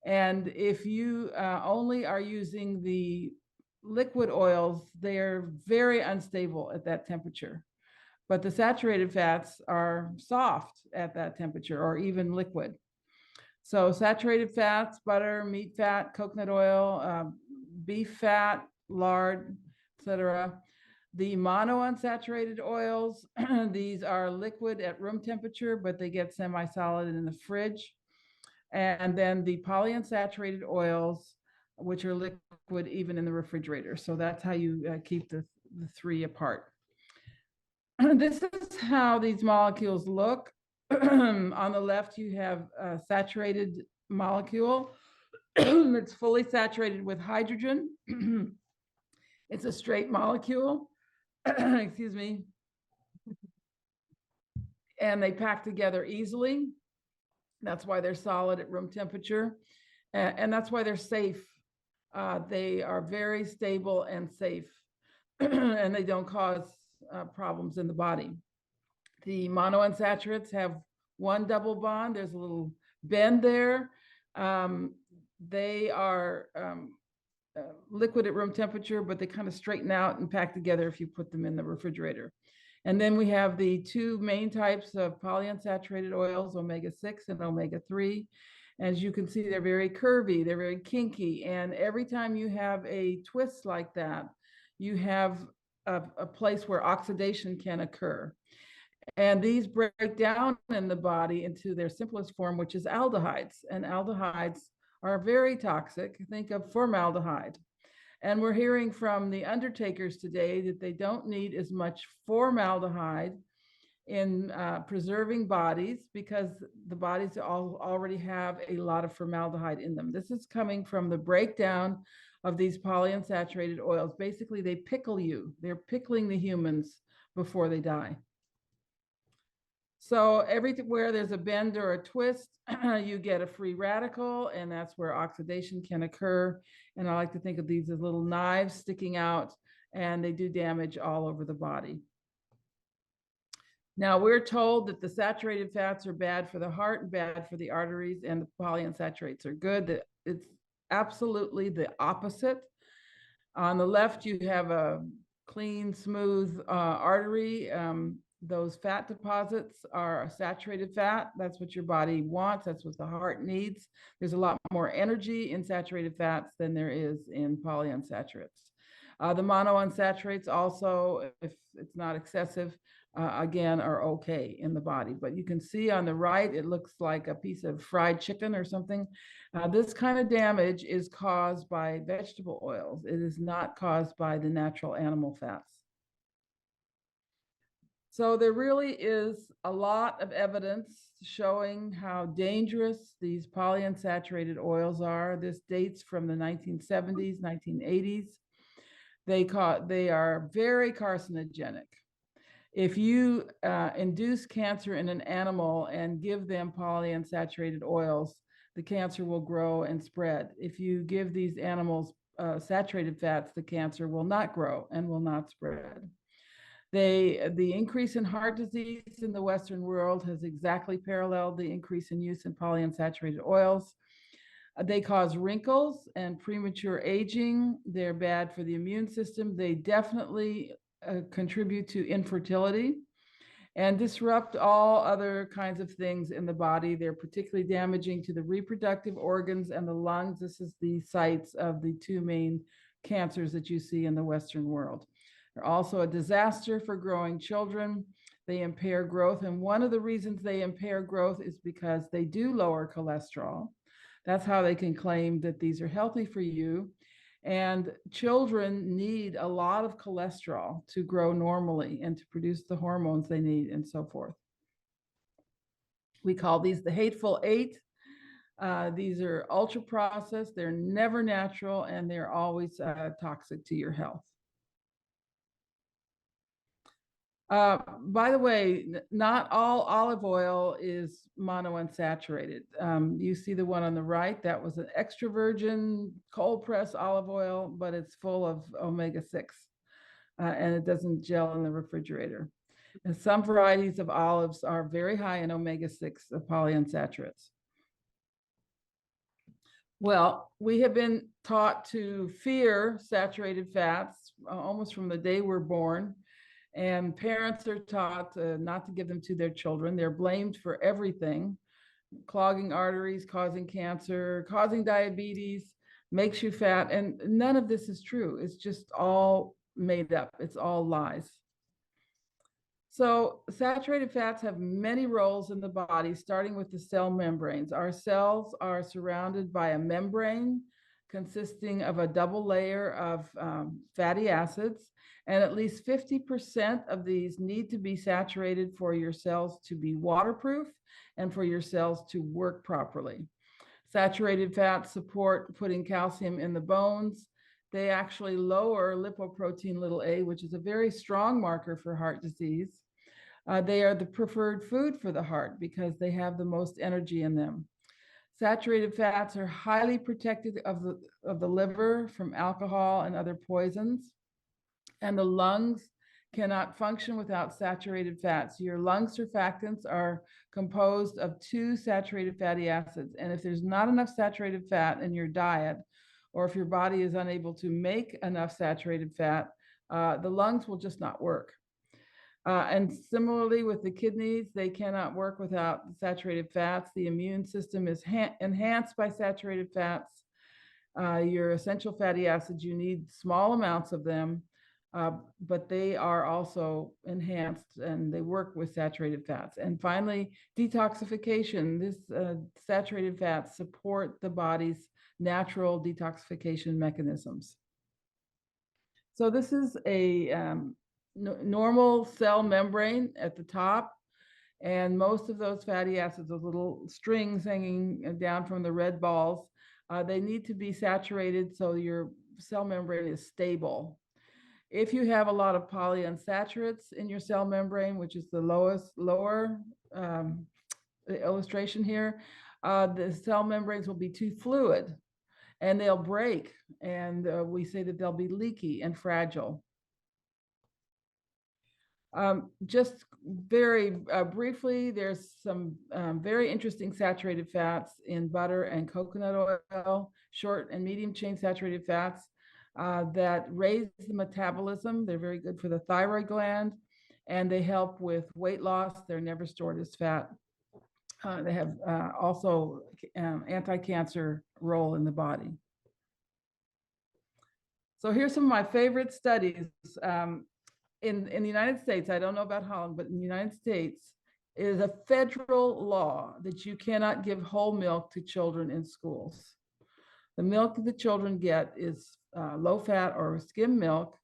And if you only are using the liquid oils, they're very unstable at that temperature. But the saturated fats are soft at that temperature or even liquid. So saturated fats, butter, meat fat, coconut oil, beef fat, lard, etc. The monounsaturated oils, these are liquid at room temperature, but they get semi-solid in the fridge. And then the polyunsaturated oils, which are liquid even in the refrigerator. So that's how you keep the 3 apart. This is how these molecules look. On the left, you have a saturated molecule. It's fully saturated with hydrogen. It's a straight molecule. Excuse me. And they pack together easily. That's why they're solid at room temperature. And that's why they're safe. They are very stable and safe. And they don't cause problems in the body. The monounsaturates have 1 double bond. There's a little bend there. They are liquid at room temperature, but they kind of straighten out and pack together if you put them in the refrigerator. And then we have the 2 main types of polyunsaturated oils, omega-6 and omega-3. As you can see, they're very curvy, they're very kinky. And every time you have a twist like that, you have a place where oxidation can occur. And these break down in the body into their simplest form, which is aldehydes. And aldehydes are very toxic. Think of formaldehyde. And we're hearing from the undertakers today that they don't need as much formaldehyde in preserving bodies because the bodies already have a lot of formaldehyde in them. This is coming from the breakdown of these polyunsaturated oils. Basically, they pickle you. They're pickling the humans before they die. So everywhere there's a bend or a twist, you get a free radical, and that's where oxidation can occur. And I like to think of these as little knives sticking out, and they do damage all over the body. Now, we're told that the saturated fats are bad for the heart and bad for the arteries, and the polyunsaturates are good. It's absolutely the opposite. On the left, you have a clean, smooth artery. Those fat deposits are a saturated fat. That's what your body wants. That's what the heart needs. There's a lot more energy in saturated fats than there is in polyunsaturates. The monounsaturates also, if it's not excessive, again, are okay in the body. But you can see on the right, it looks like a piece of fried chicken or something. This kind of damage is caused by vegetable oils. It is not caused by the natural animal fats. So there really is a lot of evidence showing how dangerous these polyunsaturated oils are. This dates from the 1970s, 1980s. They are very carcinogenic. If you induce cancer in an animal and give them polyunsaturated oils, the cancer will grow and spread. If you give these animals saturated fats, the cancer will not grow and will not spread. The increase in heart disease in the Western world has exactly paralleled the increase in use in polyunsaturated oils. They cause wrinkles and premature aging. They're bad for the immune system. They definitely contribute to infertility and disrupt all other kinds of things in the body. They're particularly damaging to the reproductive organs and the lungs. This is the sites of the two main cancers that you see in the Western world. They're also a disaster for growing children. They impair growth, and one of the reasons they impair growth is because they do lower cholesterol. That's how they can claim that these are healthy for you. And children need a lot of cholesterol to grow normally and to produce the hormones they need and so forth. We call these the hateful eight. These are ultra processed, they're never natural, and they're always toxic to your health. By the way, not all olive oil is monounsaturated. You see the one on the right, that was an extra virgin cold press olive oil, but it's full of omega-6 and it doesn't gel in the refrigerator. And some varieties of olives are very high in omega-6 polyunsaturates. Well, we have been taught to fear saturated fats almost from the day we're born. And parents are taught not to give them to their children. They're blamed for everything: clogging arteries, causing cancer, causing diabetes, makes you fat. And none of this is true. It's just all made up. It's all lies. So saturated fats have many roles in the body, starting with the cell membranes. Our cells are surrounded by a membrane consisting of a double layer of fatty acids, and at least 50% of these need to be saturated for your cells to be waterproof and for your cells to work properly. Saturated fats support putting calcium in the bones. They actually lower lipoprotein little a, which is a very strong marker for heart disease. They are the preferred food for the heart because they have the most energy in them. Saturated fats are highly protective of the liver from alcohol and other poisons. And the lungs cannot function without saturated fats. Your lung surfactants are composed of 2 saturated fatty acids. And if there's not enough saturated fat in your diet, or if your body is unable to make enough saturated fat, the lungs will just not work. And similarly with the kidneys, they cannot work without saturated fats. The immune system is enhanced by saturated fats. Your essential fatty acids, you need small amounts of them, but they are also enhanced and they work with saturated fats. And finally, detoxification. This saturated fats support the body's natural detoxification mechanisms. So this is a normal cell membrane at the top, and most of those fatty acids, those little strings hanging down from the red balls, they need to be saturated so your cell membrane is stable. If you have a lot of polyunsaturates in your cell membrane, which is the lower illustration here, the cell membranes will be too fluid and they'll break, and we say that they'll be leaky and fragile. Just very briefly, there's some very interesting saturated fats in butter and coconut oil, short and medium chain saturated fats that raise the metabolism. They're very good for the thyroid gland, and they help with weight loss. They're never stored as fat. They have also anti-cancer role in the body. So here's some of my favorite studies. In the United States, I don't know about Holland, but in the United States, it is a federal law that you cannot give whole milk to children in schools. The milk that the children get is low fat or skim milk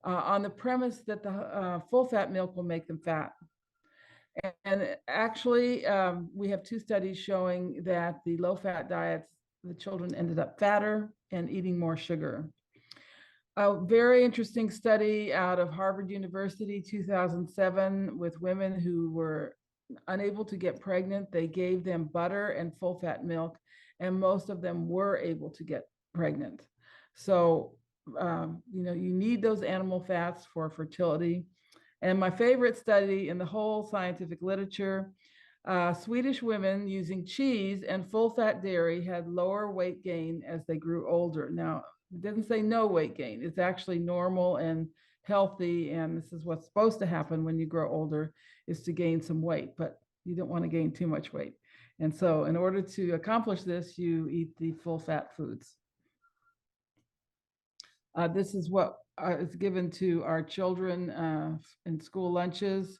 on the premise that the full fat milk will make them fat. And actually, we have 2 studies showing that the low fat diets, the children ended up fatter and eating more sugar. A very interesting study out of Harvard University, 2007, with women who were unable to get pregnant. They gave them butter and full fat milk, and most of them were able to get pregnant. So, you need those animal fats for fertility. And my favorite study in the whole scientific literature, Swedish women using cheese and full fat dairy had lower weight gain as they grew older. Now, it doesn't say no weight gain. It's actually normal and healthy. And this is what's supposed to happen when you grow older, is to gain some weight, but you don't want to gain too much weight. And so in order to accomplish this, you eat the full fat foods. This is what is given to our children in school lunches.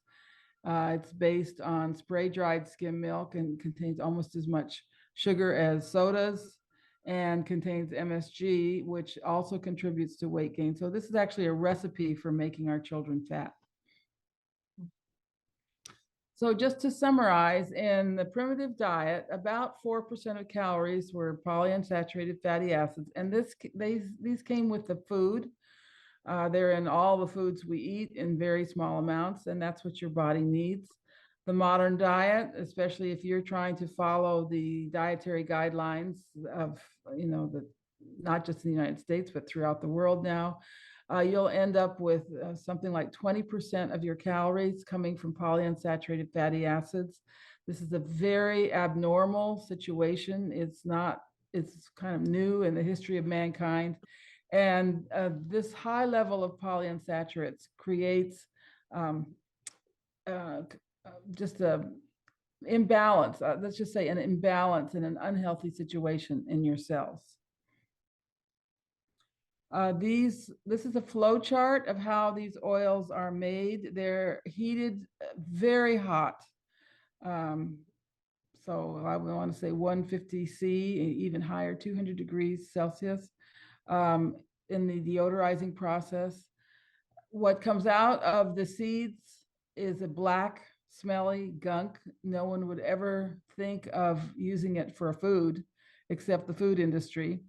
It's based on spray-dried skim milk and contains almost as much sugar as sodas, and contains MSG, which also contributes to weight gain. So this is actually a recipe for making our children fat. So just to summarize, in the primitive diet, about 4% of calories were polyunsaturated fatty acids, and these came with the food. They're in all the foods we eat in very small amounts, and that's what your body needs. The modern diet, especially if you're trying to follow the dietary guidelines of, not just in the United States, but throughout the world now, you'll end up with something like 20% of your calories coming from polyunsaturated fatty acids. This is a very abnormal situation. It's kind of new in the history of mankind. And this high level of polyunsaturates creates just an imbalance, let's just say an imbalance and an unhealthy situation in your cells. This is a flow chart of how these oils are made. They're heated very hot. So I want to say 150 C, even higher, 200 degrees Celsius. In the deodorizing process. What comes out of the seeds is a black, smelly gunk. No one would ever think of using it for a food, except the food industry.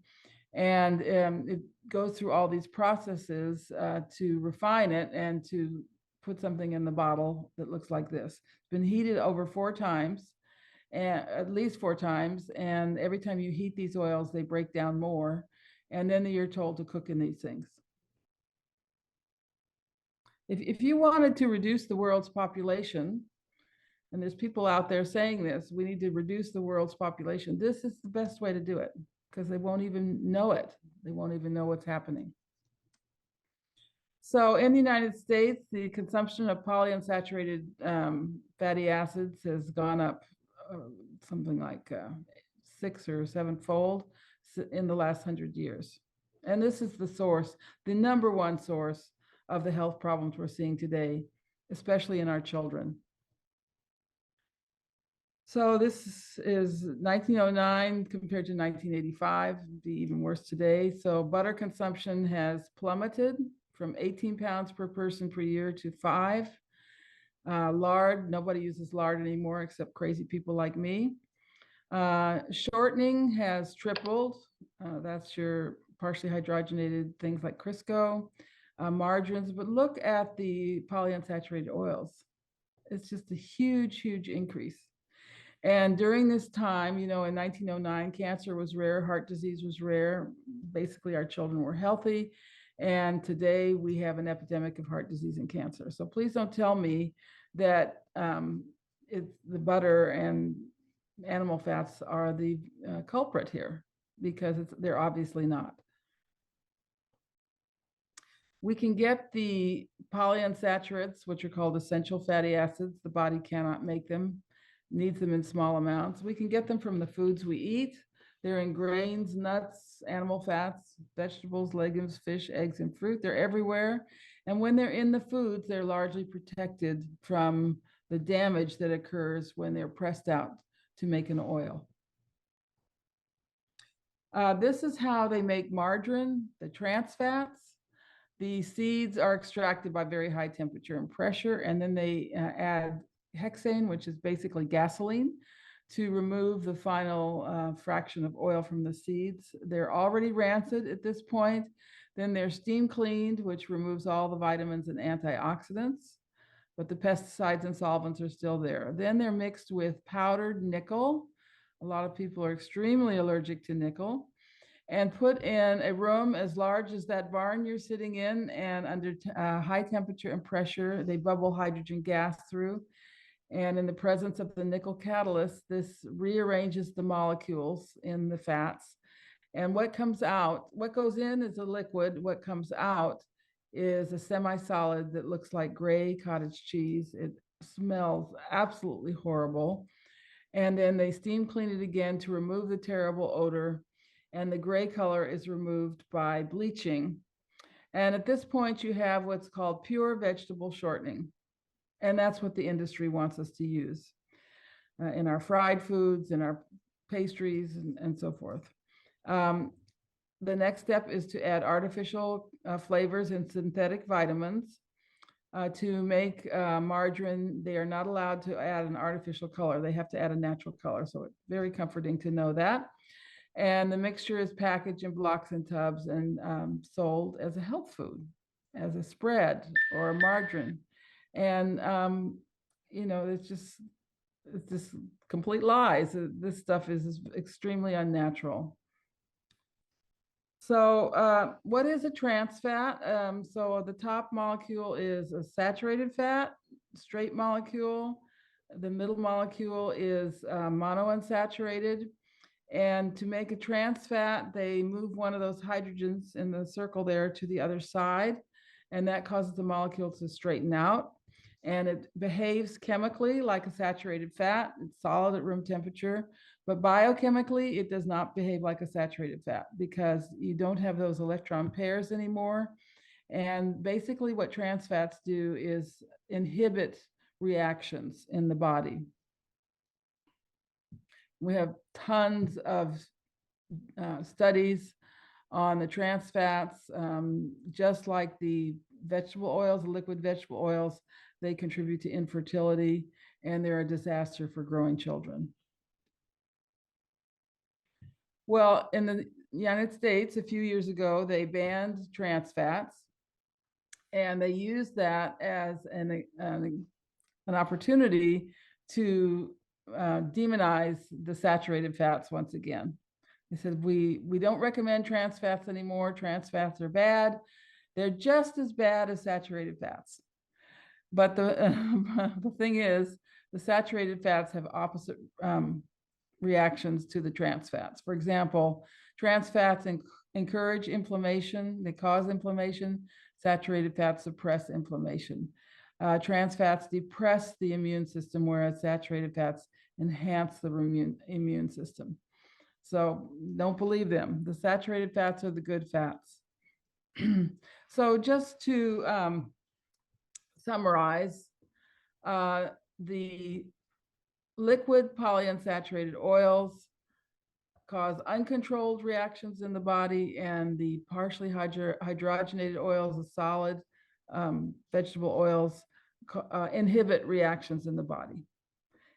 And it goes through all these processes to refine it and to put something in the bottle that looks like this. It's been heated over 4 times, at least 4 times. And every time you heat these oils, they break down more. And then you're told to cook in these things. If you wanted to reduce the world's population, and there's people out there saying this, we need to reduce the world's population, this is the best way to do it, because they won't even know it. They won't even know what's happening. So in the United States, the consumption of polyunsaturated fatty acids has gone up something like 6 or 7-fold in the last 100 years. And this is the source, the number one source of the health problems we're seeing today, especially in our children. So this is 1909 compared to 1985, it'd be even worse today. So butter consumption has plummeted from 18 pounds per person per year to 5. Lard, nobody uses lard anymore except crazy people like me. Shortening has tripled. That's your partially hydrogenated things like Crisco, margarines, but look at the polyunsaturated oils. It's just a huge, huge increase. And during this time, in 1909, cancer was rare, heart disease was rare. Basically, our children were healthy. And today we have an epidemic of heart disease and cancer. So please don't tell me that it's the butter and animal fats are the culprit here, because they're obviously not. We can get the polyunsaturates, which are called essential fatty acids. The body cannot make them, needs them in small amounts. We can get them from the foods we eat. They're in grains, nuts, animal fats, vegetables, legumes, fish, eggs, and fruit. They're everywhere. And when they're in the foods, they're largely protected from the damage that occurs when they're pressed out to make an oil. This is how they make margarine, the trans fats. The seeds are extracted by very high temperature and pressure, and then they add hexane, which is basically gasoline, to remove the final fraction of oil from the seeds. They're already rancid at this point. Then they're steam cleaned, which removes all the vitamins and antioxidants, but the pesticides and solvents are still there. Then they're mixed with powdered nickel. A lot of people are extremely allergic to nickel, and put in a room as large as that barn you're sitting in, and under high temperature and pressure, they bubble hydrogen gas through. And in the presence of the nickel catalyst, this rearranges the molecules in the fats. And what comes out, what goes in is a liquid, what comes out is a semi-solid that looks like gray cottage cheese. It smells absolutely horrible. And then they steam clean it again to remove the terrible odor. And the gray color is removed by bleaching. And at this point, you have what's called pure vegetable shortening. And that's what the industry wants us to use in our fried foods, in our pastries, and so forth. The next step is to add artificial flavors and synthetic vitamins. To make margarine, they are not allowed to add an artificial color. They have to add a natural color. So it's very comforting to know that. And the mixture is packaged in blocks and tubs and sold as a health food, as a spread or a margarine. And, you know, it's just complete lies. This stuff is extremely unnatural. So what is a trans fat? So the top molecule is a saturated fat, straight molecule. The middle molecule is monounsaturated. And to make a trans fat, they move one of those hydrogens in the circle there to the other side, and that causes the molecule to straighten out. And it behaves chemically like a saturated fat. It's solid at room temperature, but biochemically, it does not behave like a saturated fat because you don't have those electron pairs anymore. And basically what trans fats do is inhibit reactions in the body. We have tons of studies on the trans fats, just like the vegetable oils, the liquid vegetable oils, they contribute to infertility, and they're a disaster for growing children. Well, in the United States, a few years ago, they banned trans fats, and they used that as an opportunity to demonize the saturated fats once again. They said, we don't recommend trans fats anymore. Trans fats are bad. They're just as bad as saturated fats. But the thing is, the saturated fats have opposite reactions to the trans fats. For example, trans fats encourage inflammation. They cause inflammation. Saturated fats suppress inflammation. Trans fats depress the immune system, whereas saturated fats enhance the immune system. So don't believe them. The saturated fats are the good fats. So just to summarize, the liquid polyunsaturated oils cause uncontrolled reactions in the body, and the partially hydrogenated oils, the solid vegetable oils, inhibit reactions in the body.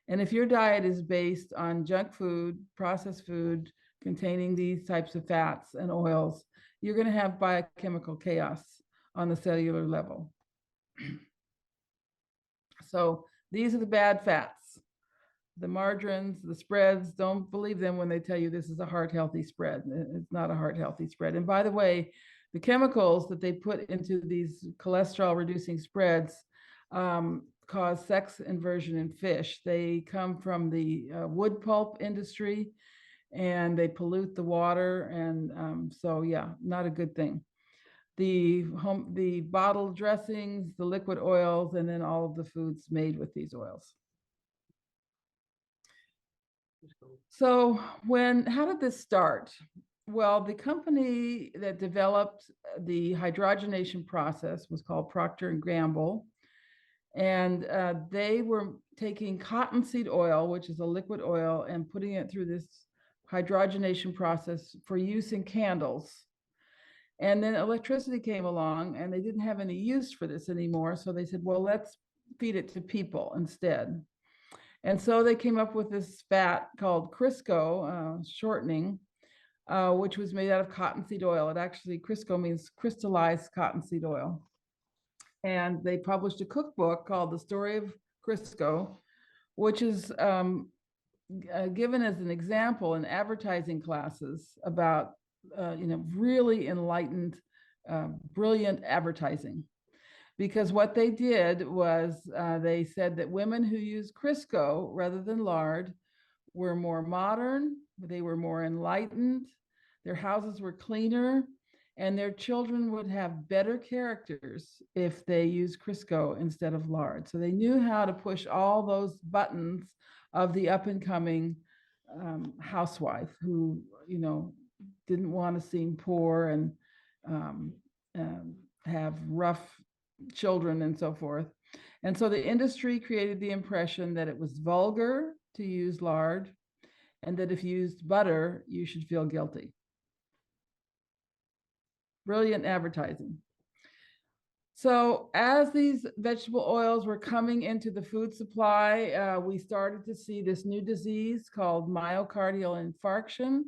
And if your diet is based on junk food, processed food containing these types of fats and oils, you're going to have biochemical chaos on the cellular level. So these are the bad fats. The margarines, the spreads, don't believe them when they tell you this is a heart-healthy spread. It's not a heart-healthy spread. And by the way, the chemicals that they put into these cholesterol-reducing spreads cause sex inversion in fish. They come from the wood pulp industry, and they pollute the water. And so, yeah, not a good thing. The bottled dressings, the liquid oils, and then all of the foods made with these oils. So how did this start? Well, the company that developed the hydrogenation process was called Procter & Gamble. And they were taking cottonseed oil, which is a liquid oil, and putting it through this hydrogenation process for use in candles. And then electricity came along, and they didn't have any use for this anymore. So they said, well, let's feed it to people instead. And so they came up with this fat called Crisco, shortening, which was made out of cottonseed oil. It actually, Crisco means crystallized cottonseed oil. And they published a cookbook called The Story of Crisco, which is given as an example in advertising classes about, really enlightened, brilliant advertising. Because what they did was they said that women who use Crisco rather than lard were more modern, they were more enlightened, their houses were cleaner, and their children would have better characters if they used Crisco instead of lard. So they knew how to push all those buttons of the up and coming housewife who, didn't want to seem poor and have rough children and so forth. And so the industry created the impression that it was vulgar to use lard and that if you used butter, you should feel guilty. Brilliant advertising. So as these vegetable oils were coming into the food supply, we started to see this new disease called myocardial infarction.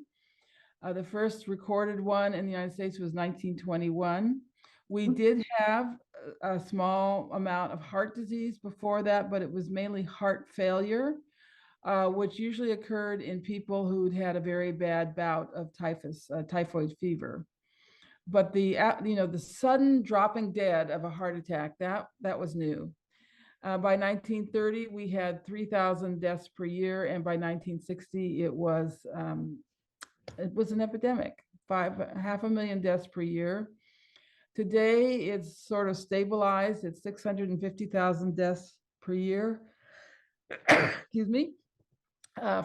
The first recorded one in the United States was 1921. We did have a small amount of heart disease before that, but it was mainly heart failure, which usually occurred in people who'd had a very bad bout of typhoid fever. But the sudden dropping dead of a heart attack, that was new. By 1930, we had 3,000 deaths per year, and by 1960, it was an epidemic, 500,000 deaths per year. Today, it's sort of stabilized at 650,000 deaths per year, excuse me,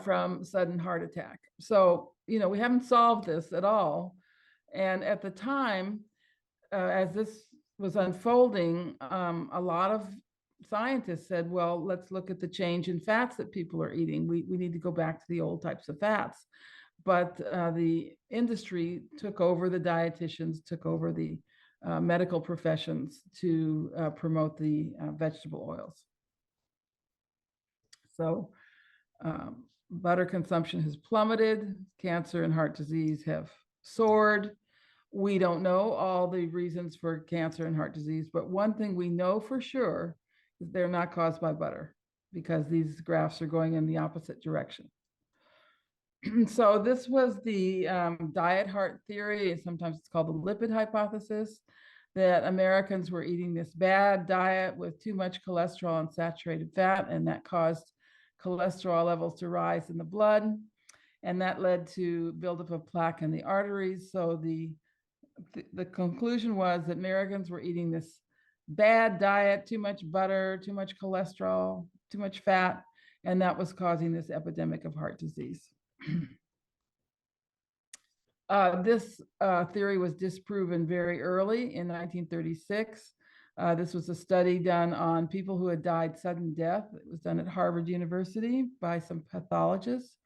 from sudden heart attack. So, we haven't solved this at all. And at the time, as this was unfolding, a lot of scientists said, well, let's look at the change in fats that people are eating. We need to go back to the old types of fats. But the industry took over, the dietitians took over the medical professions to promote the vegetable oils. So butter consumption has plummeted, cancer and heart disease have soared. We don't know all the reasons for cancer and heart disease, but one thing we know for sure is they're not caused by butter, because these graphs are going in the opposite direction. So this was the diet heart theory. Sometimes it's called the lipid hypothesis, that Americans were eating this bad diet with too much cholesterol and saturated fat, and that caused cholesterol levels to rise in the blood, and that led to buildup of plaque in the arteries. So the conclusion was that Americans were eating this bad diet, too much butter, too much cholesterol, too much fat, and that was causing this epidemic of heart disease. This theory was disproven very early in 1936. This was a study done on people who had died sudden death. It was done at Harvard University by some pathologists.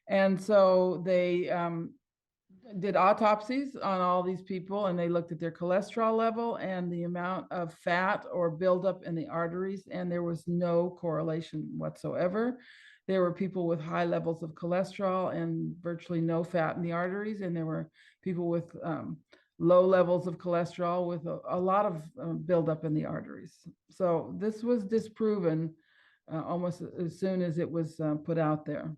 And so they did autopsies on all these people, and they looked at their cholesterol level and the amount of fat or buildup in the arteries, and there was no correlation whatsoever. There were people with high levels of cholesterol and virtually no fat in the arteries, and there were people with low levels of cholesterol with a lot of buildup in the arteries. So this was disproven almost as soon as it was put out there.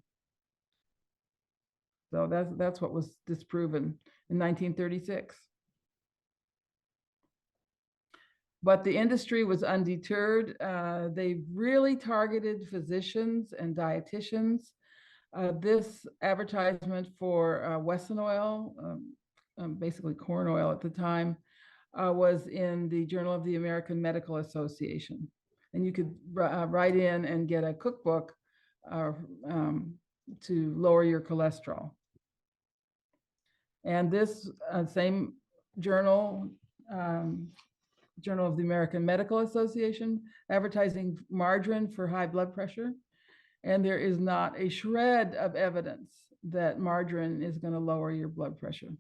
So that's what was disproven in 1936. But the industry was undeterred. They really targeted physicians and dietitians. This advertisement for Weston oil, basically corn oil at the time, was in the Journal of the American Medical Association. And you could write in and get a cookbook to lower your cholesterol. And this same journal, Journal of the American Medical Association, advertising margarine for high blood pressure. And there is not a shred of evidence that margarine is going to lower your blood pressure.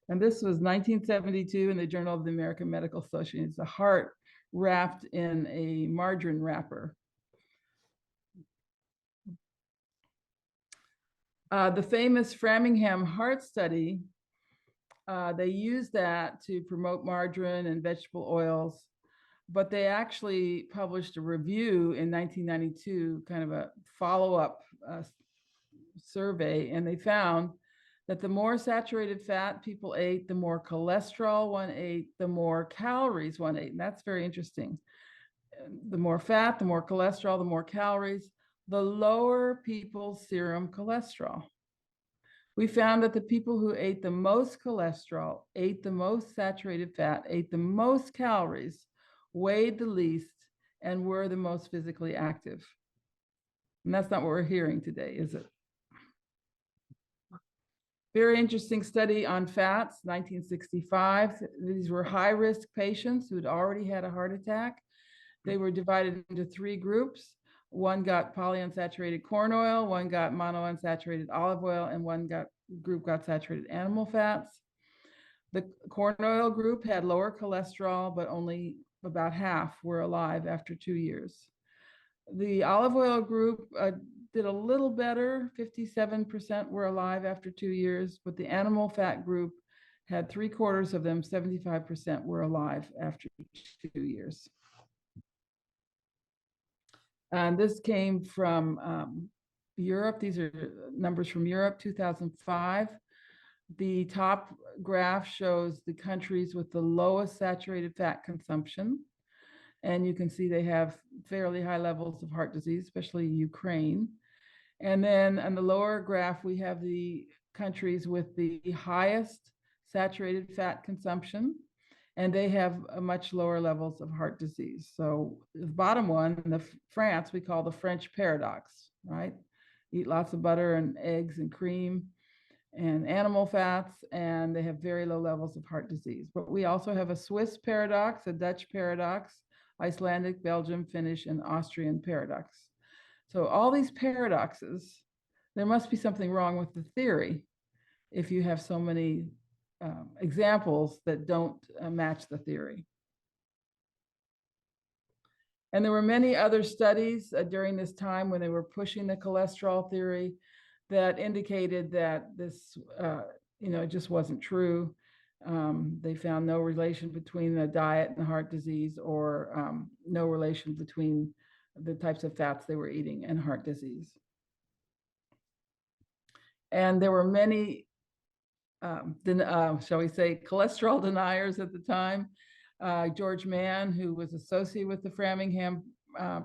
And this was 1972 in the Journal of the American Medical Association. It's a heart wrapped in a margarine wrapper. The famous Framingham heart study, they used that to promote margarine and vegetable oils, but they actually published a review in 1992, kind of a follow-up survey, and they found that the more saturated fat people ate, the more cholesterol one ate, the more calories one ate. And that's very interesting. The more fat, the more cholesterol, the more calories, the lower people's serum cholesterol. We found that the people who ate the most cholesterol, ate the most saturated fat, ate the most calories, weighed the least, and were the most physically active. And that's not what we're hearing today, is it? Very interesting study on fats, 1965. These were high-risk patients who had already had a heart attack. They were divided into 3 groups. One got polyunsaturated corn oil, one got monounsaturated olive oil, and one group got saturated animal fats. The corn oil group had lower cholesterol, but only about half were alive after 2 years. The olive oil group did a little better, 57% were alive after 2 years, but the animal fat group had 3/4 of them, 75% were alive after 2 years. And this came from Europe. These are numbers from Europe, 2005. The top graph shows the countries with the lowest saturated fat consumption. And you can see they have fairly high levels of heart disease, especially Ukraine. And then on the lower graph, we have the countries with the highest saturated fat consumption, and they have a much lower levels of heart disease. So the bottom one, France, we call the French paradox, right? Eat lots of butter and eggs and cream and animal fats, and they have very low levels of heart disease. But we also have a Swiss paradox, a Dutch paradox, Icelandic, Belgium, Finnish, and Austrian paradox. So all these paradoxes, there must be something wrong with the theory if you have so many examples that don't match the theory. And there were many other studies during this time when they were pushing the cholesterol theory that indicated that this, just wasn't true. They found no relation between the diet and heart disease, or no relation between the types of fats they were eating and heart disease. And there were many, shall we say, cholesterol deniers at the time. George Mann, who was associated with the Framingham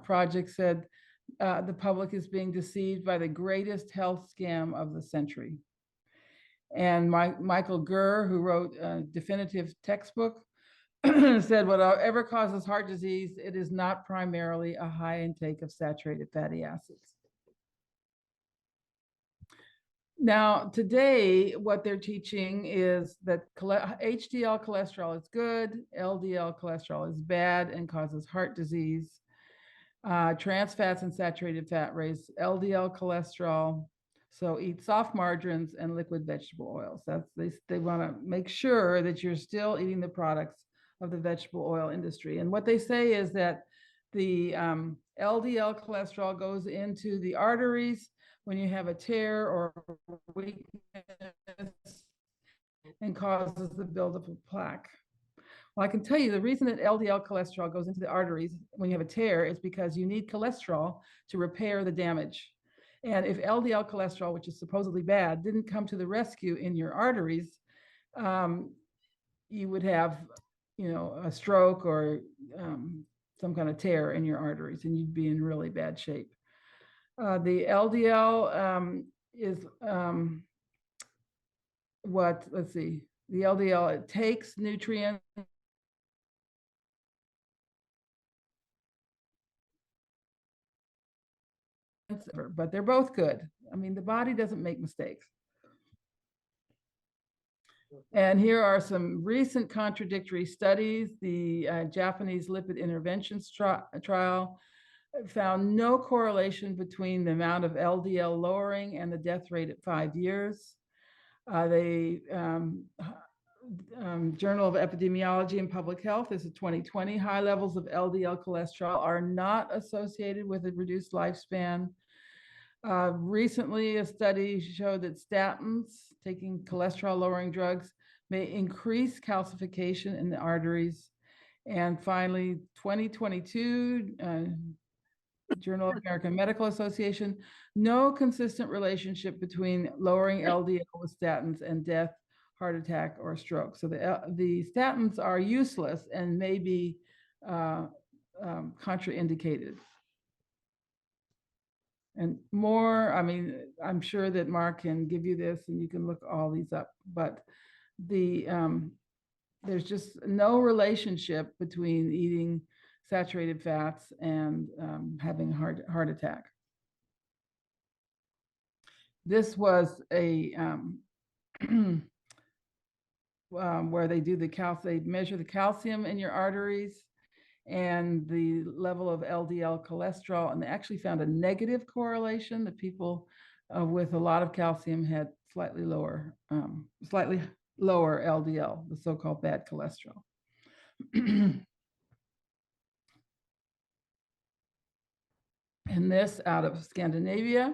project, said the public is being deceived by the greatest health scam of the century. And Michael Gurr, who wrote a definitive textbook, said, whatever causes heart disease, it is not primarily a high intake of saturated fatty acids. Now, today, what they're teaching is that HDL cholesterol is good, LDL cholesterol is bad and causes heart disease. Trans fats and saturated fat raise LDL cholesterol. So eat soft margarines and liquid vegetable oils. They want to make sure that you're still eating the products of the vegetable oil industry. And what they say is that the LDL cholesterol goes into the arteries when you have a tear or weakness and causes the buildup of plaque. Well, I can tell you the reason that LDL cholesterol goes into the arteries when you have a tear is because you need cholesterol to repair the damage. And if LDL cholesterol, which is supposedly bad, didn't come to the rescue in your arteries, you would have, a stroke or some kind of tear in your arteries, and you'd be in really bad shape. The LDL is the LDL, it takes nutrients but they're both good. I mean, the body doesn't make mistakes. And here are some recent contradictory studies. The Japanese lipid interventions trial found no correlation between the amount of LDL lowering and the death rate at 5 years. They Journal of Epidemiology and Public Health. This is 2020. High levels of LDL cholesterol are not associated with a reduced lifespan. Recently, a study showed that statins, taking cholesterol-lowering drugs, may increase calcification in the arteries. And finally, 2022, Journal of American Medical Association, no consistent relationship between lowering LDL with statins and death, heart attack, or stroke. So the statins are useless and may be contraindicated. And more, I mean, I'm sure that Mark can give you this and you can look all these up, but there's just no relationship between eating saturated fats and having a heart attack. This was a where they do they measure the calcium in your arteries and the level of LDL cholesterol, and they actually found a negative correlation. The people with a lot of calcium had slightly lower LDL, the so-called bad cholesterol. And this out of Scandinavia.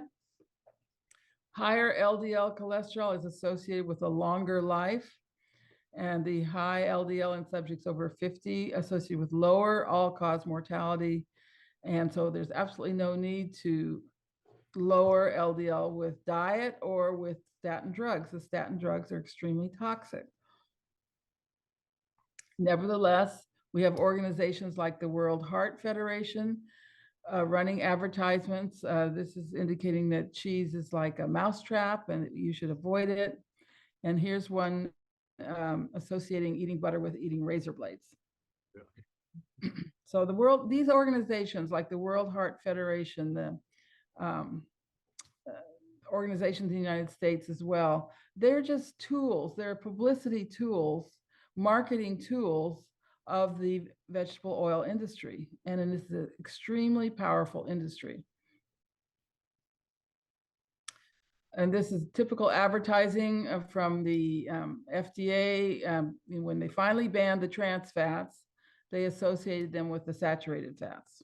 Higher LDL cholesterol is associated with a longer life, and the high LDL in subjects over 50 associated with lower all-cause mortality. And so there's absolutely no need to lower LDL with diet or with statin drugs. The statin drugs are extremely toxic. Nevertheless, we have organizations like the World Heart Federation running advertisements. This is indicating that cheese is like a mousetrap and you should avoid it. And here's one associating eating butter with eating razor blades. Yeah. So these organizations like the World Heart Federation, the organizations in the United States as well, they're just tools. They're publicity tools, marketing tools of the vegetable oil industry. And it is an extremely powerful industry. And this is typical advertising from the FDA. When they finally banned the trans fats, they associated them with the saturated fats.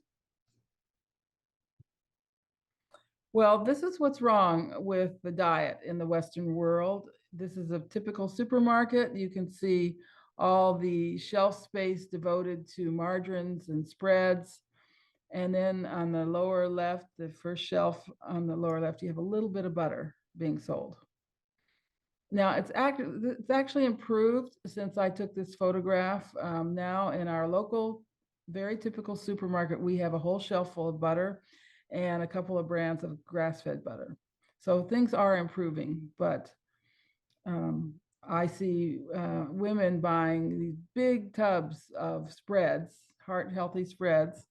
Well, this is what's wrong with the diet in the Western world. This is a typical supermarket. You can see all the shelf space devoted to margarines and spreads. And then on the lower left, the first shelf on the lower left, you have a little bit of butter being sold. Now, it's actually improved since I took this photograph. Now in our local, very typical supermarket, we have a whole shelf full of butter and a couple of brands of grass-fed butter. So things are improving, but I see women buying these big tubs of spreads, heart-healthy spreads,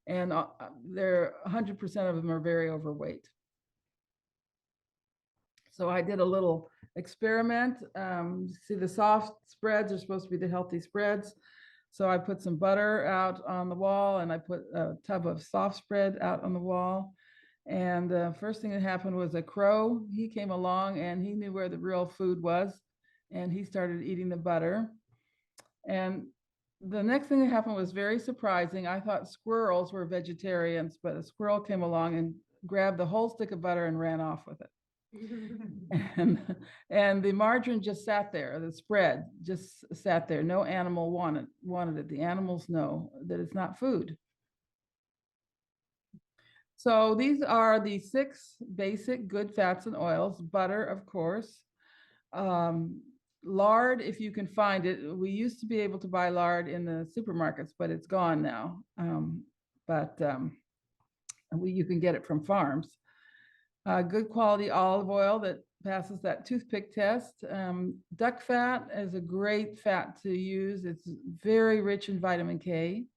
and 100% of them are very overweight. So I did a little experiment. See, the soft spreads are supposed to be the healthy spreads. So I put some butter out on the wall and I put a tub of soft spread out on the wall. And the first thing that happened was a crow. He came along and he knew where the real food was and he started eating the butter. And the next thing that happened was very surprising. I thought squirrels were vegetarians, but a squirrel came along and grabbed the whole stick of butter and ran off with it. and the margarine just sat there. The spread just sat there. No animal wanted it. The animals know that it's not food. So these are the 6 basic good fats and oils. Butter, of course. Lard, if you can find it. We used to be able to buy lard in the supermarkets, but it's gone now. You can get it from farms. Good quality olive oil that passes that toothpick test. Duck fat is a great fat to use. It's very rich in vitamin K.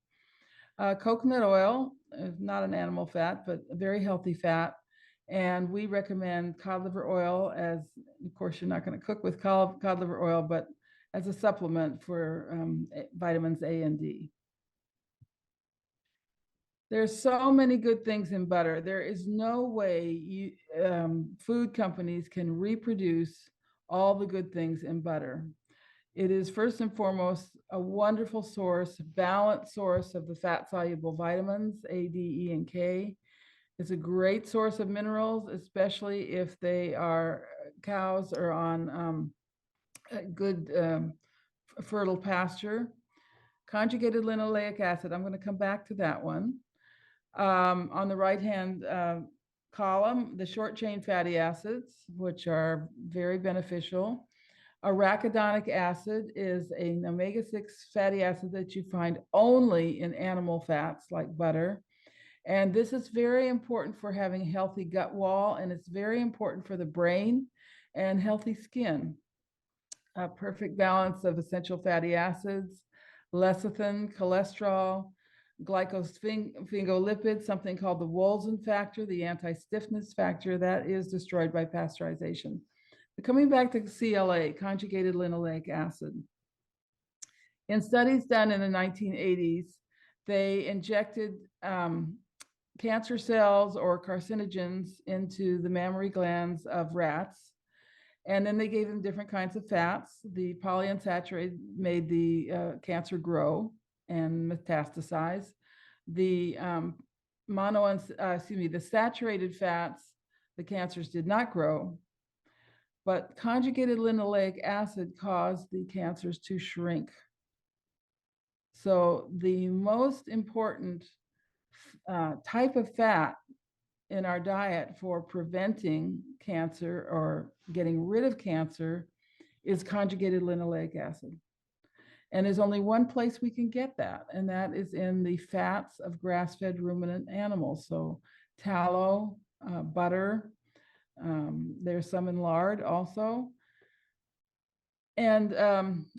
Coconut oil is not an animal fat, but a very healthy fat. And we recommend cod liver oil as, of course, you're not going to cook with cod liver oil, but as a supplement for vitamins A and D. There's so many good things in butter. There is no way food companies can reproduce all the good things in butter. It is first and foremost a wonderful source, balanced source of the fat-soluble vitamins, A, D, E, and K. It's a great source of minerals, especially if they are cows are on a good fertile pasture. Conjugated linoleic acid, I'm going to come back to that one. On the right-hand column, the short-chain fatty acids, which are very beneficial. Arachidonic acid is an omega-6 fatty acid that you find only in animal fats like butter. And this is very important for having a healthy gut wall, and it's very important for the brain and healthy skin. A perfect balance of essential fatty acids, lecithin, cholesterol, glycosphingolipids, something called the Wolzen factor, the anti-stiffness factor, that is destroyed by pasteurization. But coming back to CLA, conjugated linoleic acid. In studies done in the 1980s, they injected cancer cells or carcinogens into the mammary glands of rats. And then they gave them different kinds of fats. The polyunsaturated made the cancer grow and metastasize. The the saturated fats, the cancers did not grow. But conjugated linoleic acid caused the cancers to shrink. So the most important type of fat in our diet for preventing cancer or getting rid of cancer is conjugated linoleic acid. And there's only one place we can get that, and that is in the fats of grass-fed ruminant animals. So tallow, butter, there's some in lard also. And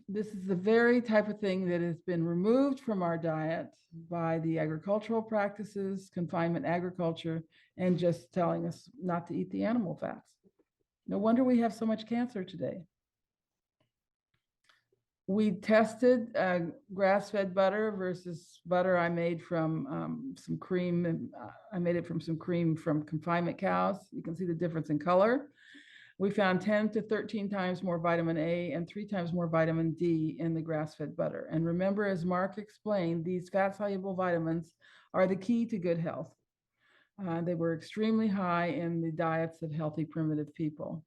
this is the very type of thing that has been removed from our diet by the agricultural practices, confinement agriculture, and just telling us not to eat the animal fats. No wonder we have so much cancer today. We tested grass-fed butter versus butter I made from some cream. I made it from some cream from confinement cows. You can see the difference in color. We found 10 to 13 times more vitamin A and 3 times more vitamin D in the grass-fed butter. And remember, as Mark explained, these fat-soluble vitamins are the key to good health. They were extremely high in the diets of healthy primitive people.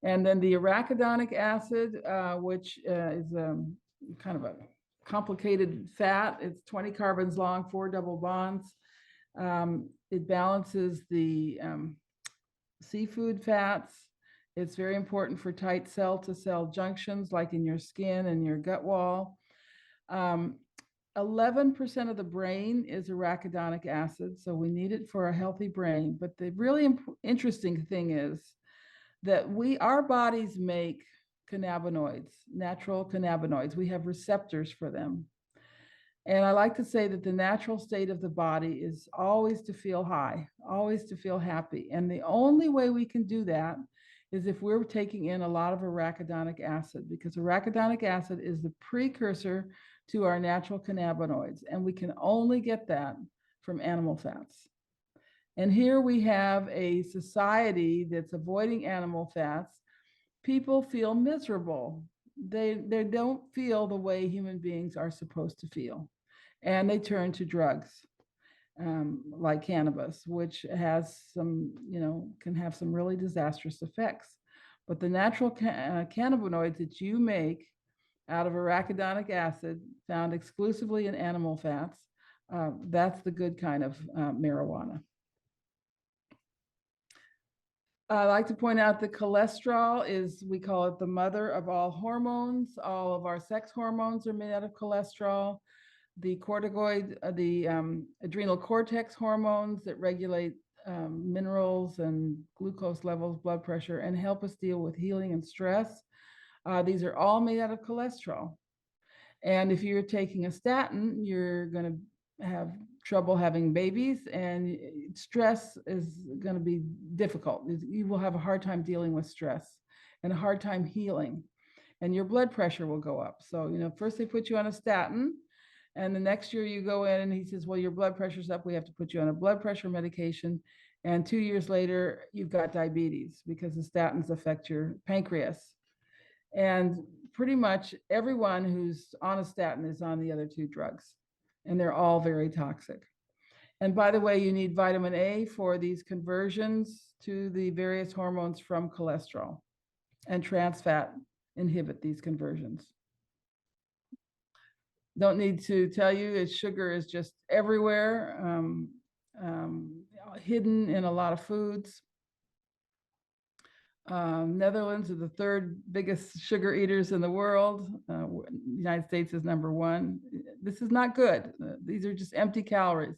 And then the arachidonic acid, which is kind of a complicated fat. It's 20 carbons long, 4 double bonds. It balances the seafood fats. It's very important for tight cell-to-cell junctions, like in your skin and your gut wall. 11% of the brain is arachidonic acid, so we need it for a healthy brain. But the really interesting thing is that our bodies make cannabinoids, natural cannabinoids. We have receptors for them. And I like to say that the natural state of the body is always to feel high, always to feel happy. And the only way we can do that is if we're taking in a lot of arachidonic acid, because arachidonic acid is the precursor to our natural cannabinoids. And we can only get that from animal fats. And here we have a society that's avoiding animal fats. People feel miserable. They don't feel the way human beings are supposed to feel. And they turn to drugs like cannabis, which has some, can have some really disastrous effects. But the natural cannabinoids that you make out of arachidonic acid, found exclusively in animal fats, that's the good kind of marijuana. I like to point out that cholesterol is, we call it the mother of all hormones. All of our sex hormones are made out of cholesterol. The corticoid, the adrenal cortex hormones that regulate minerals and glucose levels, blood pressure, and help us deal with healing and stress. These are all made out of cholesterol. And if you're taking a statin, you're going to have trouble having babies, and stress is going to be difficult. You will have a hard time dealing with stress and a hard time healing, and your blood pressure will go up. So, first they put you on a statin, and the next year you go in and he says, well, your blood pressure's up. We have to put you on a blood pressure medication. And 2 years later, you've got diabetes because the statins affect your pancreas. And pretty much everyone who's on a statin is on the other two drugs, and they're all very toxic. And by the way, you need vitamin A for these conversions to the various hormones from cholesterol, and trans fat inhibit these conversions. Don't need to tell you, sugar is just everywhere, hidden in a lot of foods. Netherlands are the third biggest sugar eaters in the world. The United States is number one. This is not good. These are just empty calories.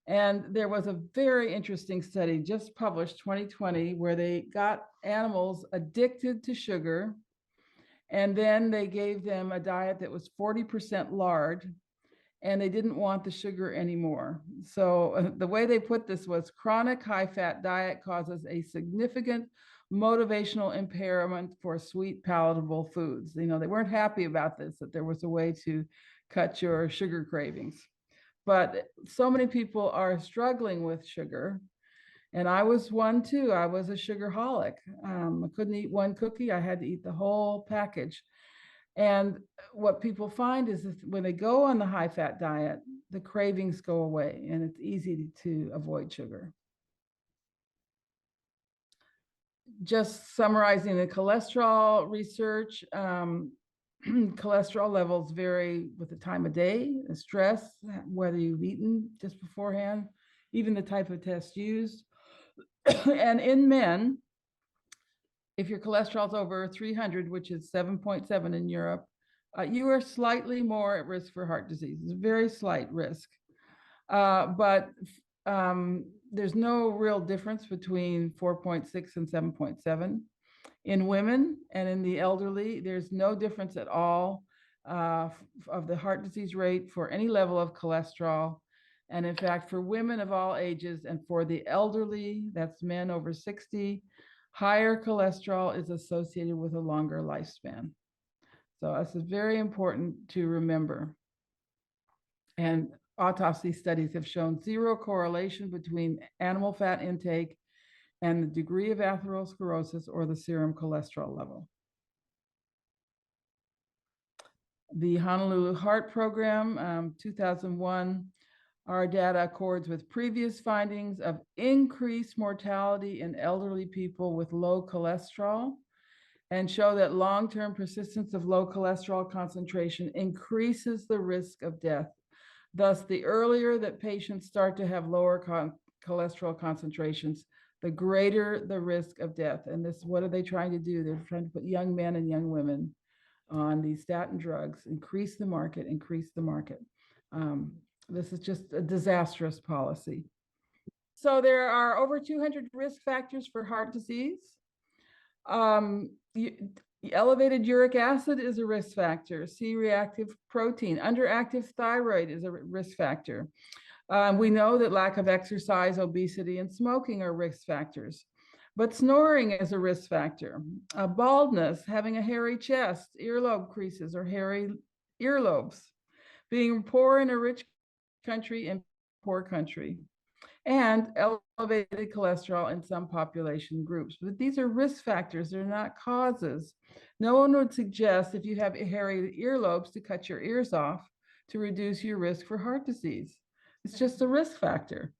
And there was a very interesting study just published 2020 where they got animals addicted to sugar, and then they gave them a diet that was 40% lard, and they didn't want the sugar anymore. So the way they put this was chronic high-fat diet causes a significant motivational impairment for sweet palatable foods. They weren't happy about this, that there was a way to cut your sugar cravings. But so many people are struggling with sugar. And I was one too. I was a sugarholic. I couldn't eat one cookie. I had to eat the whole package. And what people find is that when they go on the high-fat diet, the cravings go away, and it's easy to avoid sugar. Just summarizing the cholesterol research, cholesterol levels vary with the time of day, the stress, whether you've eaten just beforehand, even the type of test used. And in men, if your cholesterol is over 300, which is 7.7 in Europe, you are slightly more at risk for heart disease. It's a very slight risk. But there's no real difference between 4.6 and 7.7. In women and in the elderly, there's no difference at all of the heart disease rate for any level of cholesterol. And in fact, for women of all ages and for the elderly, that's men over 60, higher cholesterol is associated with a longer lifespan. So this is very important to remember. And autopsy studies have shown zero correlation between animal fat intake and the degree of atherosclerosis or the serum cholesterol level. The Honolulu Heart Program, 2001, our data accords with previous findings of increased mortality in elderly people with low cholesterol, and show that long-term persistence of low cholesterol concentration increases the risk of death. Thus, the earlier that patients start to have lower cholesterol concentrations, the greater the risk of death. And this, what are they trying to do? They're trying to put young men and young women on these statin drugs, increase the market. This is just a disastrous policy. So there are over 200 risk factors for heart disease. Elevated uric acid is a risk factor. C-reactive protein, underactive thyroid is a risk factor. We know that lack of exercise, obesity, and smoking are risk factors. But snoring is a risk factor. Baldness, having a hairy chest, earlobe creases, or hairy earlobes. Being poor in a rich country and poor country. And elevated cholesterol in some population groups. But these are risk factors, they're not causes. No one would suggest if you have hairy earlobes to cut your ears off to reduce your risk for heart disease. It's just a risk factor.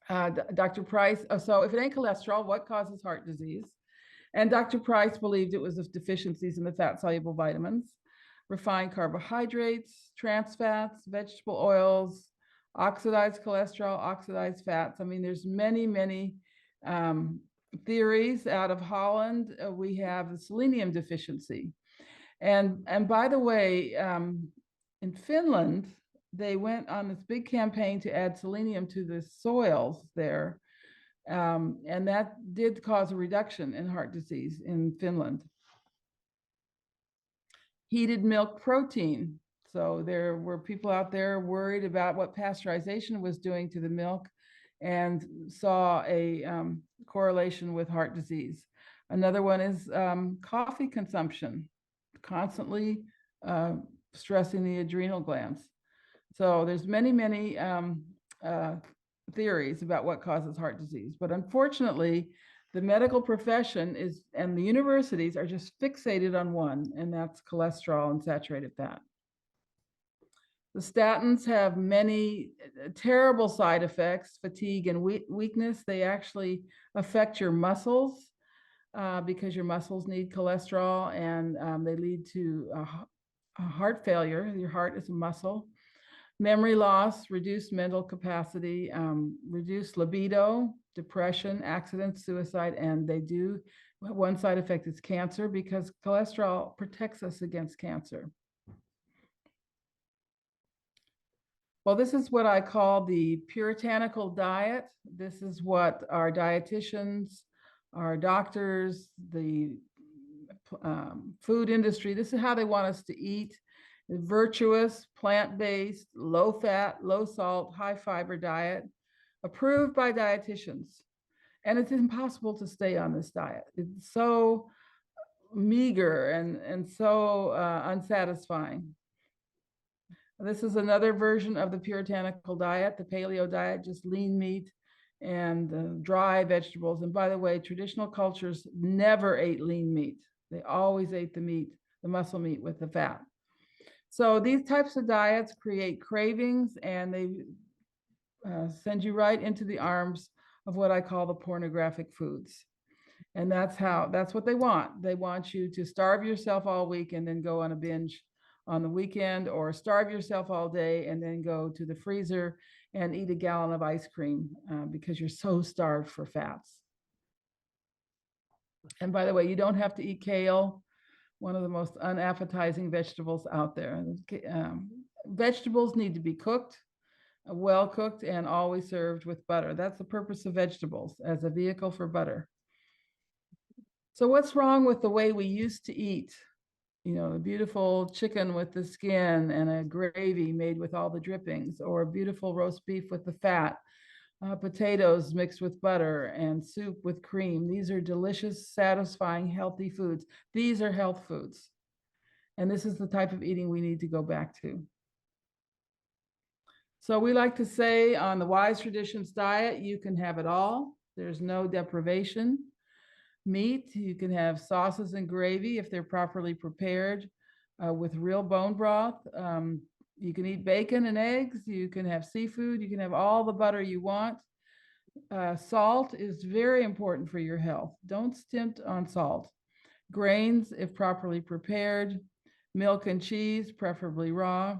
Dr. Price, so if it ain't cholesterol, what causes heart disease? And Dr. Price believed it was of deficiencies in the fat-soluble vitamins, refined carbohydrates, trans fats, vegetable oils, oxidized cholesterol, oxidized fats. I mean, there's many theories. Out of Holland, we have the selenium deficiency. And by the way, in Finland, they went on this big campaign to add selenium to the soils there. And that did cause a reduction in heart disease in Finland. Heated milk protein. So there were people out there worried about what pasteurization was doing to the milk and saw a correlation with heart disease. Another one is coffee consumption, constantly stressing the adrenal glands. So there's many theories about what causes heart disease. But unfortunately, The medical profession and the universities are just fixated on one, and that's cholesterol and saturated fat. The statins have many terrible side effects, fatigue and weakness. They actually affect your muscles because your muscles need cholesterol, and they lead to heart failure. Your heart is a muscle. Memory loss, reduced mental capacity, reduced libido, depression, accidents, suicide, and one side effect is cancer, because cholesterol protects us against cancer. Well, this is what I call the puritanical diet. This is what our dietitians, our doctors, the food industry, this is how they want us to eat. A virtuous, plant-based, low-fat, low-salt, high-fiber diet approved by dietitians. And it's impossible to stay on this diet. It's so meager and so unsatisfying. This is another version of the puritanical diet, the paleo diet, just lean meat and dry vegetables. And by the way, traditional cultures never ate lean meat. They always ate the meat, the muscle meat with the fat. So these types of diets create cravings, and they send you right into the arms of what I call the pornographic foods. And that's what they want. They want you to starve yourself all week and then go on a binge on the weekend, or starve yourself all day and then go to the freezer and eat a gallon of ice cream because you're so starved for fats. And by the way, you don't have to eat kale, one of the most unappetizing vegetables out there. Vegetables need to be cooked, well cooked, and always served with butter. That's the purpose of vegetables, as a vehicle for butter. So what's wrong with the way we used to eat? You know, a beautiful chicken with the skin and a gravy made with all the drippings, or a beautiful roast beef with the fat, potatoes mixed with butter, and soup with cream. These are delicious, satisfying, healthy foods. These are health foods. And this is the type of eating we need to go back to. So we like to say on the Wise Traditions diet, you can have it all. There's no deprivation. Meat, you can have sauces and gravy if they're properly prepared with real bone broth. You can eat bacon and eggs. You can have seafood. You can have all the butter you want. Salt is very important for your health. Don't stint on salt. Grains, if properly prepared. Milk and cheese, preferably raw.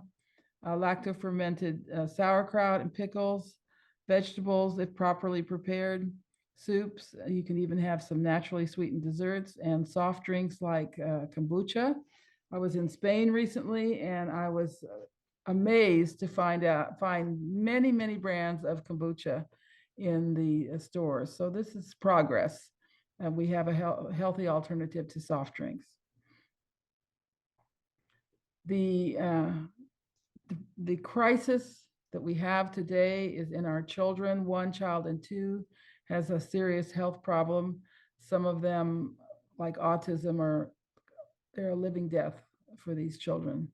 Lacto-fermented sauerkraut and pickles. Vegetables, if properly prepared. Soups, you can even have some naturally sweetened desserts, and soft drinks like kombucha. I was in Spain recently, and I was amazed to find many, many brands of kombucha in the stores. So this is progress. We have a healthy alternative to soft drinks. The crisis that we have today is in our children. 1 child in 2 has a serious health problem. Some of them, like autism, they're a living death for these children.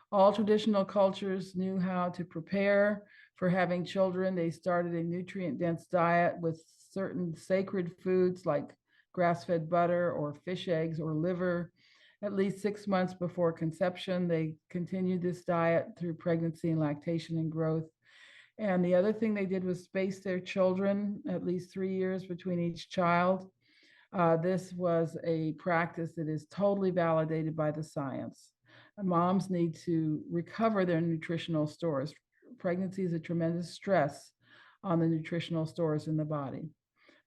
All traditional cultures knew how to prepare for having children. They started a nutrient-dense diet with certain sacred foods like grass-fed butter or fish eggs or liver. At least 6 months before conception, they continued this diet through pregnancy and lactation and growth. And the other thing they did was space their children at least 3 years between each child. This was a practice that is totally validated by the science. Moms need to recover their nutritional stores. Pregnancy is a tremendous stress on the nutritional stores in the body.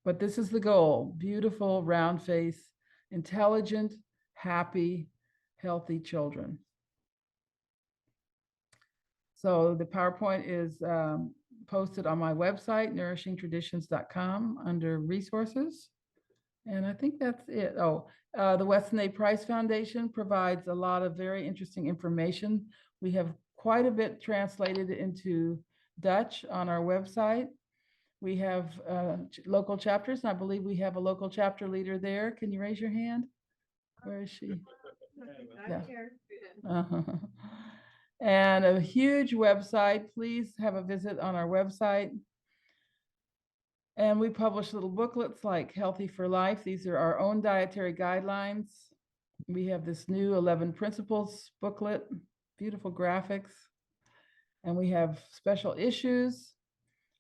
But this is the goal: beautiful, round face, intelligent, happy, healthy children. So the PowerPoint is posted on my website, nourishingtraditions.com, under resources. And I think that's it. The Weston Price Foundation provides a lot of very interesting information. We have quite a bit translated into Dutch on our website. We have local chapters, and I believe we have a local chapter leader there. Can you raise your hand? Where is she? Yeah. And a huge website. Please have a visit on our website. And we publish little booklets like Healthy for Life. These are our own dietary guidelines. We have this new 11 Principles booklet, beautiful graphics. And we have special issues,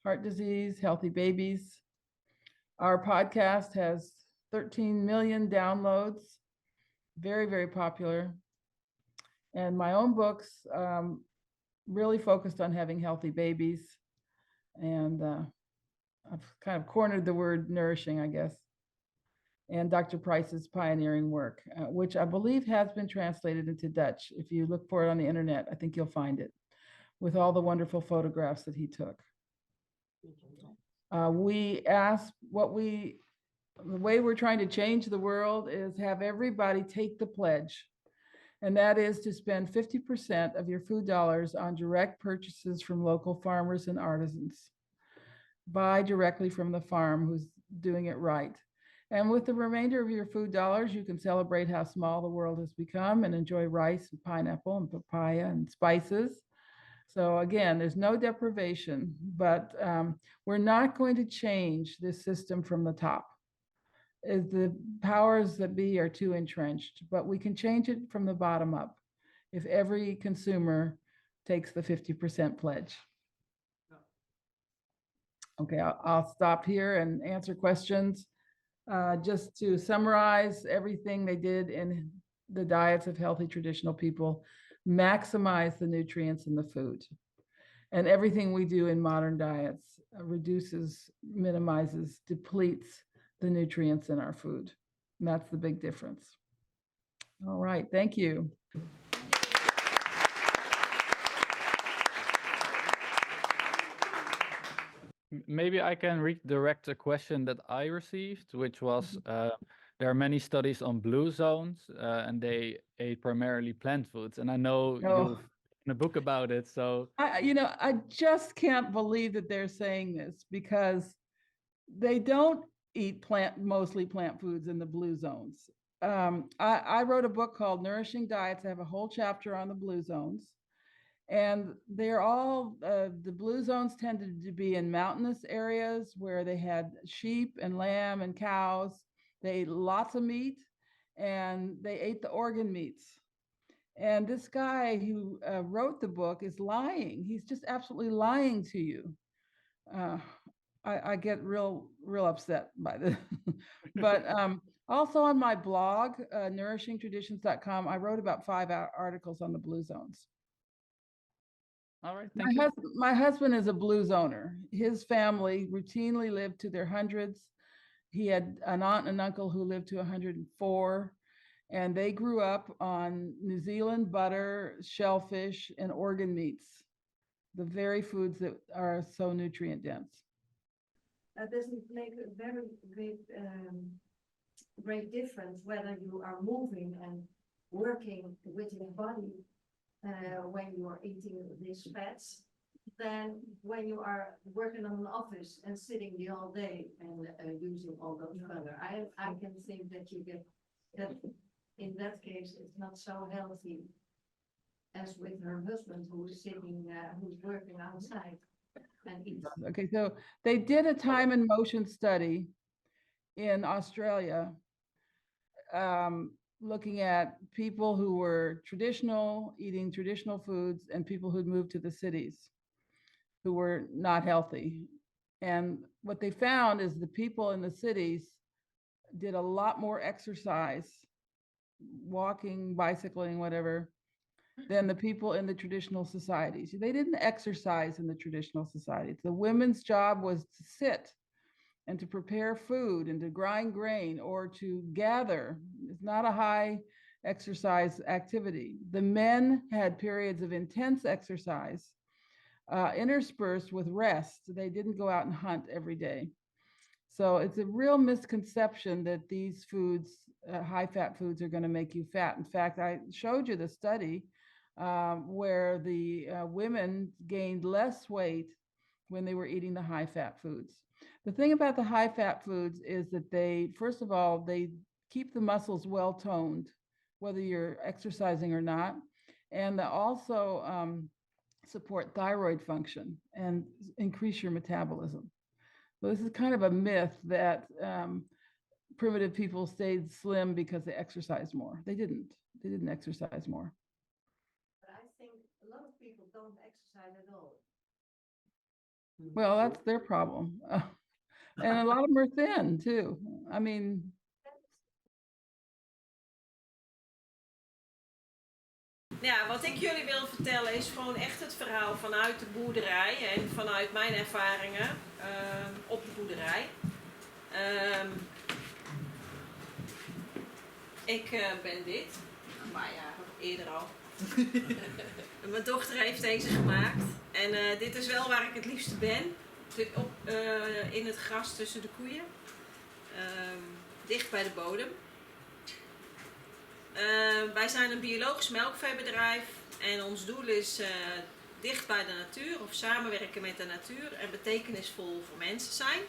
heart disease, healthy babies. Our podcast has 13 million downloads, very, very popular. And my own books really focused on having healthy babies. And I've kind of cornered the word nourishing, I guess. And Dr. Price's pioneering work, which I believe has been translated into Dutch. If you look for it on the internet, I think you'll find it with all the wonderful photographs that he took. We asked the way we're trying to change the world is have everybody take the pledge. And that is to spend 50% of your food dollars on direct purchases from local farmers and artisans. Buy directly from the farm who's doing it right. And with the remainder of your food dollars, you can celebrate how small the world has become and enjoy rice and pineapple and papaya and spices. So again, there's no deprivation, but we're not going to change this system from the top. The powers that be are too entrenched, but we can change it from the bottom up if every consumer takes the 50% pledge. Okay, I'll stop here and answer questions. Just to summarize everything they did in the diets of healthy traditional people, maximize the nutrients in the food. And everything we do in modern diets reduces, minimizes, depletes the nutrients in our food. And that's the big difference. All right, thank you. Maybe I can redirect a question that I received, which was there are many studies on blue zones and they ate primarily plant foods. And I know you've written a book about it. So I just can't believe that they're saying this because they don't eat mostly plant foods in the blue zones. I wrote a book called Nourishing Diets. I have a whole chapter on the blue zones. And they're all, the blue zones tended to be in mountainous areas where they had sheep and lamb and cows. They ate lots of meat and they ate the organ meats. And this guy who wrote the book is lying. He's just absolutely lying to you. I get real upset by this. But also on my blog, nourishingtraditions.com, I wrote about 5 articles on the blue zones. All right, thank you. My husband is a blue zoner. His family routinely lived to their hundreds. He had an aunt and uncle who lived to 104, and they grew up on New Zealand butter, shellfish, and organ meats, the very foods that are so nutrient dense. That doesn't make a very great difference whether you are moving and working with your body when you are eating these fats, than when you are working on an office and sitting the whole day and using all those butter. I can think that you get that in that case it's not so healthy as with her husband who's sitting, who's working outside and eats. Okay, so they did a time and motion study in Australia, looking at people who were eating traditional foods and people who'd moved to the cities who were not healthy. And what they found is the people in the cities did a lot more exercise, walking, bicycling, whatever, than the people in the traditional societies. They didn't exercise in the traditional societies. The women's job was to sit and to prepare food and to grind grain or to gather. It's not a high exercise activity. The men had periods of intense exercise, interspersed with rest. They didn't go out and hunt every day. So it's a real misconception that these foods, high-fat foods, are going to make you fat. In fact, I showed you the study where the women gained less weight when they were eating the high-fat foods. The thing about the high-fat foods is that they, first of all, they keep the muscles well-toned, whether you're exercising or not, and they also support thyroid function and increase your metabolism. Well, this is kind of a myth that primitive people stayed slim because they exercised more. They didn't. They didn't exercise more. But I think a lot of people don't exercise at all. Well, that's their problem. And a lot of them are thin too. I mean, Ja, wat ik jullie wil vertellen is gewoon echt het verhaal vanuit de boerderij en vanuit mijn ervaringen op de boerderij. Ik ben dit, een paar jaar eerder al. Mijn dochter heeft deze gemaakt en dit is wel waar ik het liefste ben. In het gras tussen de koeien, dicht bij de bodem. Wij zijn een biologisch melkveebedrijf en ons doel is dicht bij de natuur of samenwerken met de natuur en betekenisvol voor mensen zijn.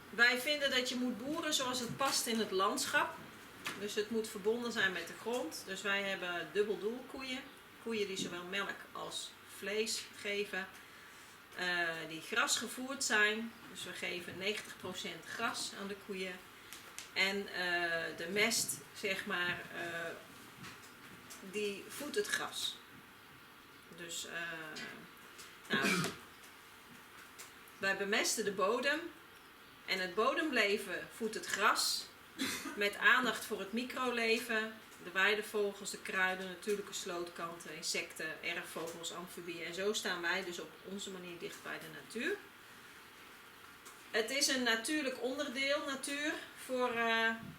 Wij vinden dat je moet boeren zoals het past in het landschap. Dus het moet verbonden zijn met de grond. Dus wij hebben dubbeldoel koeien. Koeien die zowel melk als vlees geven. Die grasgevoerd zijn. Dus we geven 90% gras aan de koeien. En de mest, zeg maar, die voedt het gras. Dus wij bemesten de bodem. En het bodemleven voedt het gras. Met aandacht voor het microleven. De weidevogels, de kruiden, natuurlijke slootkanten, insecten, erfvogels, amfibieën. En zo staan wij dus op onze manier dicht bij de natuur. Het is een natuurlijk onderdeel, natuur, voor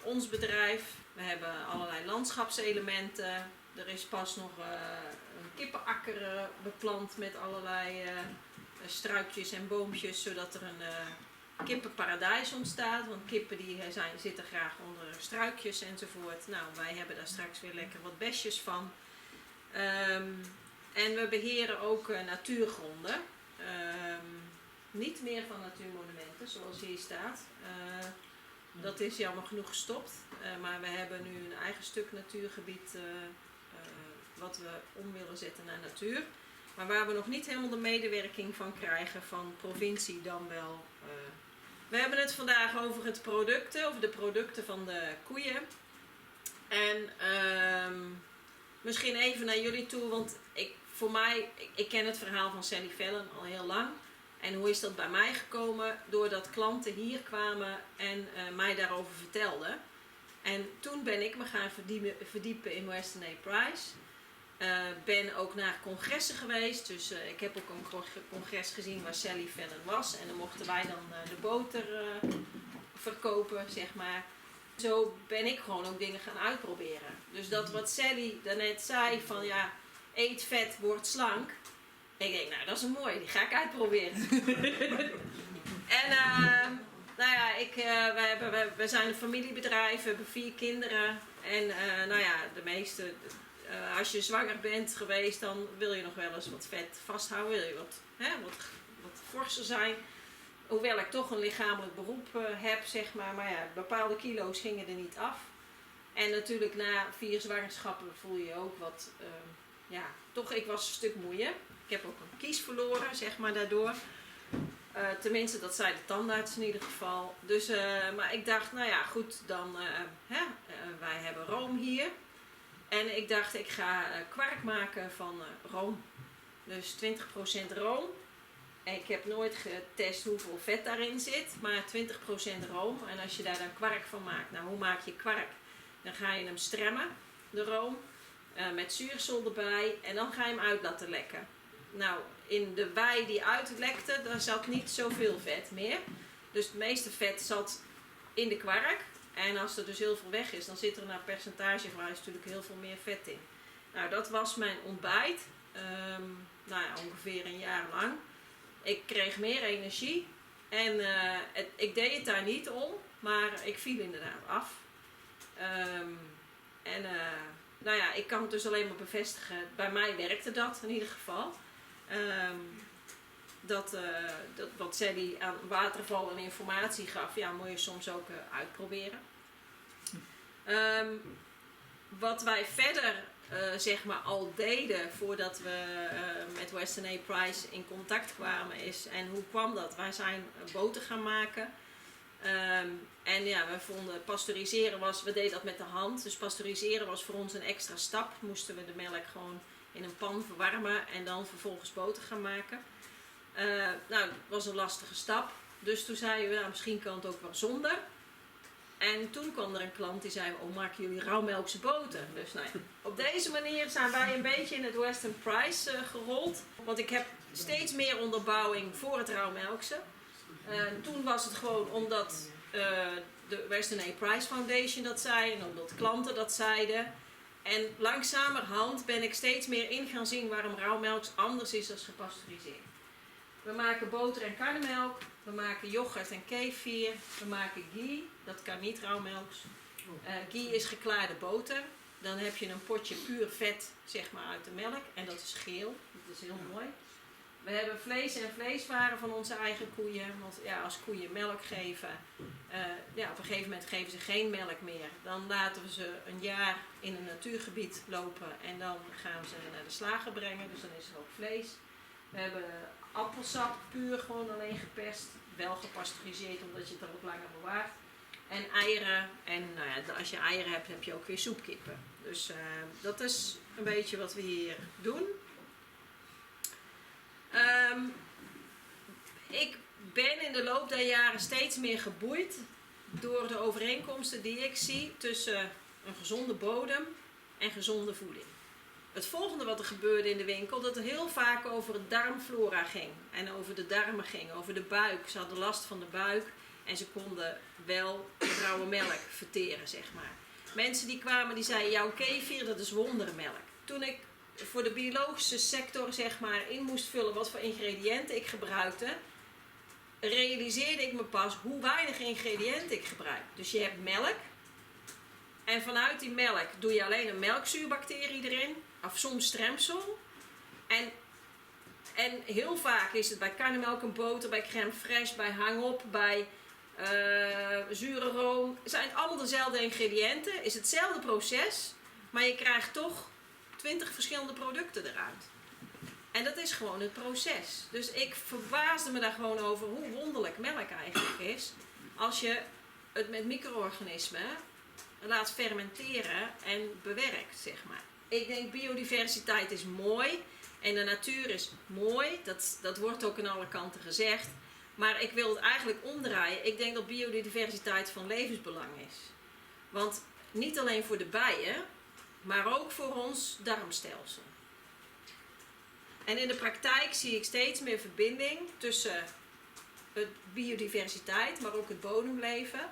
ons bedrijf. We hebben allerlei landschapselementen. Er is pas nog een kippenakker beplant met allerlei struikjes en boompjes, zodat er een kippenparadijs ontstaat. Want kippen die zitten graag onder struikjes enzovoort. Nou, wij hebben daar straks weer lekker wat besjes van. En we beheren ook natuurgronden. Niet meer van natuurmonumenten, zoals hier staat. Dat is jammer genoeg gestopt. Maar we hebben nu een eigen stuk natuurgebied wat we om willen zetten naar natuur. Maar waar we nog niet helemaal de medewerking van krijgen van provincie dan wel. We hebben het vandaag over over de producten van de koeien. En misschien even naar jullie toe, want ik ken het verhaal van Sally Fallon al heel lang. En hoe is dat bij mij gekomen? Doordat klanten hier kwamen en mij daarover vertelden. En toen ben ik me gaan verdiepen in Weston Price. Ben ook naar congressen geweest. Dus ik heb ook een congres gezien waar Sally Fallon was. En dan mochten wij dan de boter verkopen, zeg maar. Zo ben ik gewoon ook dingen gaan uitproberen. Dus dat wat Sally daarnet zei van ja, eet vet, word slank. Ik denk, nou dat is een mooie, die ga ik uitproberen. En nou ja, we zijn een familiebedrijf, we hebben 4 kinderen. En nou ja, de meeste, als je zwanger bent geweest, dan wil je nog wel eens wat vet vasthouden. Wil je wat forser zijn. Hoewel ik toch een lichamelijk beroep heb, zeg maar. Maar ja, bepaalde kilo's gingen er niet af. En natuurlijk na 4 zwangerschappen voel je ook wat, ja, toch, ik was een stuk moeier. Ik heb ook een kies verloren, zeg maar, daardoor. Tenminste, dat zei de tandarts in ieder geval. Dus, maar ik dacht, nou ja, goed, dan, wij hebben room hier. En ik dacht, ik ga kwark maken van room. Dus 20% room. En ik heb nooit getest hoeveel vet daarin zit, maar 20% room. En als je daar dan kwark van maakt, nou hoe maak je kwark? Dan ga je hem stremmen, de room, met zuursel erbij en dan ga je hem uit laten lekken. Nou, in de wei die uitlekte, daar zat niet zoveel vet meer. Dus het meeste vet zat in de kwark. En als er dus heel veel weg is, dan zit er naar percentagegewijs natuurlijk heel veel meer vet in. Nou, dat was mijn ontbijt. Nou ja, ongeveer een jaar lang. Ik kreeg meer energie. En ik deed het daar niet om, maar ik viel inderdaad af. Nou ja, ik kan het dus alleen maar bevestigen. Bij mij werkte dat in ieder geval. Wat Sally aan waterval en informatie gaf, ja, moet je soms ook uitproberen. wat wij verder zeg maar al deden voordat we met Weston Price in contact kwamen is, en hoe kwam dat? Wij zijn boter gaan maken. En ja, we vonden pasteuriseren we deden dat met de hand. Dus pasteuriseren was voor ons een extra stap. Moesten we de melk gewoon in een pan verwarmen en dan vervolgens boter gaan maken. Nou, dat was een lastige stap. Dus toen zeiden we, nou, misschien kan het ook wel zonder. En toen kwam er een klant die zei, oh, maken jullie rauwmelkse boter? Dus nou ja, op deze manier zijn wij een beetje in het Weston Price gerold. Want ik heb steeds meer onderbouwing voor het rauwmelkse. Toen was het gewoon omdat de Weston Price Foundation dat zei en omdat klanten dat zeiden. En langzamerhand ben ik steeds meer in gaan zien waarom rauwmelk anders is dan gepasteuriseerd. We maken boter en karnemelk, we maken yoghurt en kefir, we maken ghee, dat kan niet rauwmelks. Ghee is geklaarde boter, dan heb je een potje puur vet zeg maar uit de melk en dat is geel, dat is heel mooi. We hebben vlees en vleeswaren van onze eigen koeien, want ja, als koeien melk geven, op een gegeven moment geven ze geen melk meer. Dan laten we ze een jaar in een natuurgebied lopen en dan gaan ze naar de slager brengen, dus dan is er ook vlees. We hebben appelsap, puur gewoon alleen geperst, wel gepasteuriseerd omdat je het dan ook langer bewaart. En eieren, en nou ja, als je eieren hebt, heb je ook weer soepkippen. Dus dat is een beetje wat we hier doen. Ik ben in de loop der jaren steeds meer geboeid door de overeenkomsten die ik zie tussen een gezonde bodem en gezonde voeding. Het volgende wat er gebeurde in de winkel, dat het heel vaak over het darmflora ging en over de darmen ging, over de buik. Ze hadden last van de buik en ze konden wel rauwe melk verteren, zeg maar. Mensen die kwamen die zeiden, jouw kefir dat is wondermelk. Toen ik voor de biologische sector zeg maar in moest vullen wat voor ingrediënten ik gebruikte, realiseerde ik me pas hoe weinig ingrediënten ik gebruik. Dus je hebt melk en vanuit die melk doe je alleen een melkzuurbacterie erin, of soms stremsel. En heel vaak is het bij karnemelk en boter, bij crème fraîche, bij hang-op, bij zure room. Het zijn allemaal dezelfde ingrediënten, is hetzelfde proces, maar je krijgt toch 20 verschillende producten eruit. En dat is gewoon het proces. Dus ik verbaasde me daar gewoon over hoe wonderlijk melk eigenlijk is. Als je het met micro-organismen laat fermenteren en bewerkt, zeg maar. Ik denk biodiversiteit is mooi en de natuur is mooi. Dat wordt ook aan alle kanten gezegd. Maar ik wil het eigenlijk omdraaien. Ik denk dat biodiversiteit van levensbelang is. Want niet alleen voor de bijen, maar ook voor ons darmstelsel. En in de praktijk zie ik steeds meer verbinding tussen het biodiversiteit, maar ook het bodemleven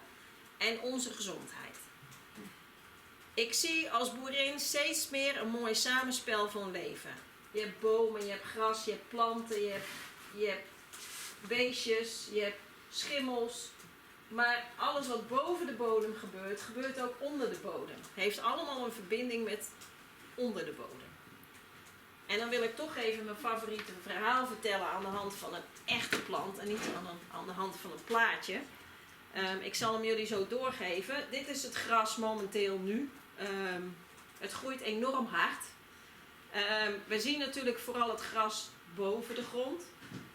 en onze gezondheid. Ik zie als boerin steeds meer een mooi samenspel van leven. Je hebt bomen, je hebt gras, je hebt planten, je hebt beestjes, je hebt schimmels. Maar alles wat boven de bodem gebeurt, gebeurt ook onder de bodem. Heeft allemaal een verbinding met onder de bodem. En dan wil ik toch even mijn favoriete verhaal vertellen aan de hand van een echte plant en niet aan de hand van een plaatje. Ik zal hem jullie zo doorgeven. Dit is het gras momenteel nu. Het groeit enorm hard. We zien natuurlijk vooral het gras boven de grond.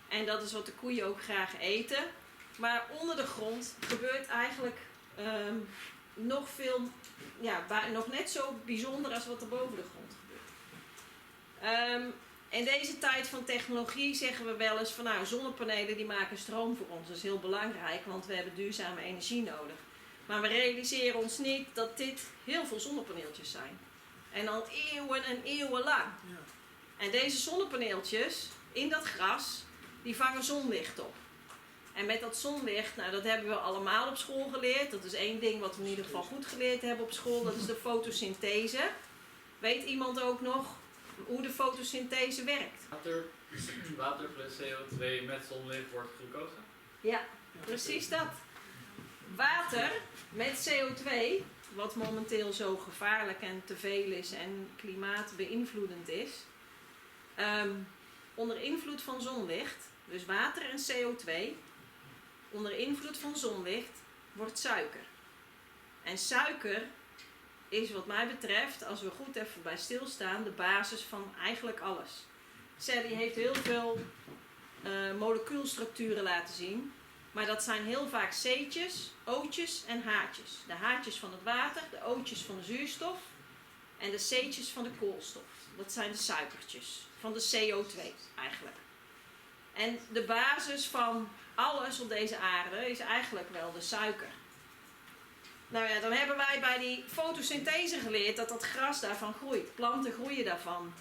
En dat is wat de koeien ook graag eten. Maar onder de grond gebeurt eigenlijk nog net zo bijzonder als wat er boven de grond gebeurt. In deze tijd van technologie zeggen we wel eens van nou, zonnepanelen die maken stroom voor ons. Dat is heel belangrijk, want we hebben duurzame energie nodig. Maar we realiseren ons niet dat dit heel veel zonnepaneeltjes zijn. En al eeuwen en eeuwen lang. Ja. En deze zonnepaneeltjes in dat gras, die vangen zonlicht op. En met dat zonlicht, nou dat hebben we allemaal op school geleerd. Dat is één ding wat we in ieder geval goed geleerd hebben op school. Dat is de fotosynthese. Weet iemand ook nog hoe de fotosynthese werkt? Water plus CO2 met zonlicht wordt glucose? Ja, precies dat. Water met CO2, wat momenteel zo gevaarlijk en te veel is en klimaatbeïnvloedend is. Onder invloed van zonlicht, dus water en CO2, onder invloed van zonlicht wordt suiker. En suiker is wat mij betreft, als we goed even bij stilstaan, de basis van eigenlijk alles. Sally heeft heel veel molecuulstructuren laten zien. Maar dat zijn heel vaak C'tjes, O'tjes en H'tjes. De H'tjes van het water, de O'tjes van de zuurstof en de C'tjes van de koolstof. Dat zijn de suikertjes van de CO2 eigenlijk. En de basis van alles op deze aarde is eigenlijk wel de suiker. Nou ja, dan hebben wij bij die fotosynthese geleerd dat dat gras daarvan groeit. Planten groeien daarvan,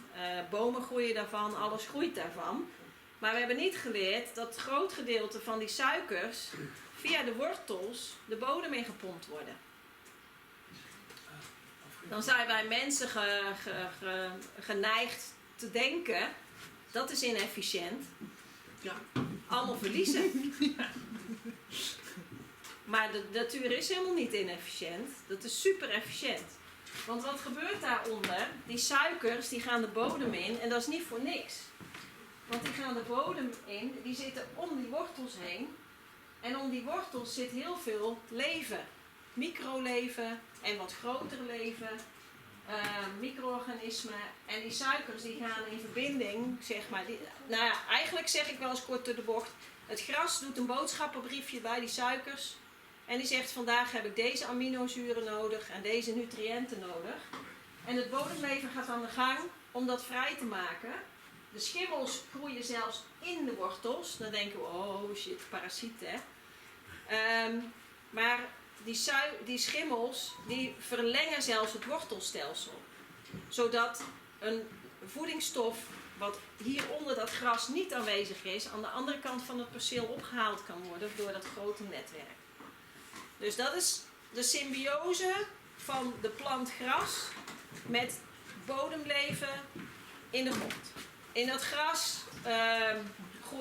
bomen groeien daarvan, alles groeit daarvan. Maar we hebben niet geleerd dat het groot gedeelte van die suikers via de wortels de bodem in gepompt worden. Dan zijn wij mensen geneigd te denken, dat is inefficiënt. Ja, allemaal verliezen. Maar de natuur is helemaal niet inefficiënt. Dat is super efficiënt. Want wat gebeurt daaronder? Die suikers die gaan de bodem in en dat is niet voor niks. Want die gaan de bodem in, die zitten om die wortels heen. En om die wortels zit heel veel leven. Microleven en wat groter leven. Micro-organismen. En die suikers die gaan in verbinding, zeg maar. Nou ja, eigenlijk zeg ik wel eens kort door de bocht. Het gras doet een boodschappenbriefje bij die suikers. En die zegt vandaag heb ik deze aminozuren nodig en deze nutriënten nodig. En het bodemleven gaat aan de gang om dat vrij te maken. De schimmels groeien zelfs in de wortels. Dan denken we, oh shit, parasieten hè. Maar die schimmels die verlengen zelfs het wortelstelsel. Zodat een voedingsstof wat hier onder dat gras niet aanwezig is, aan de andere kant van het perceel opgehaald kan worden door dat grote netwerk. Dus dat is de symbiose van de plant gras met bodemleven in de grond. In dat gras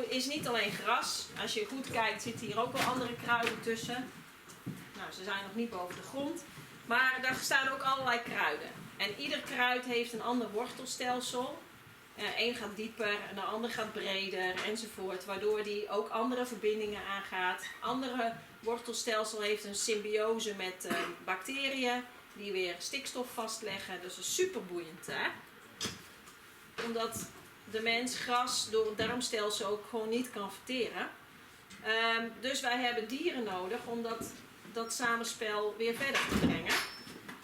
is niet alleen gras. Als je goed kijkt zitten hier ook wel andere kruiden tussen. Nou, ze zijn nog niet boven de grond. Maar daar staan ook allerlei kruiden. En ieder kruid heeft een ander wortelstelsel. Eén gaat dieper en de ander gaat breder enzovoort. Waardoor die ook andere verbindingen aangaat. Andere wortelstelsel heeft een symbiose met bacteriën. Die weer stikstof vastleggen. Dus dat is super boeiend hè. Omdat de mens gras door het darmstelsel ook gewoon niet kan verteren. Dus wij hebben dieren nodig om dat samenspel weer verder te brengen.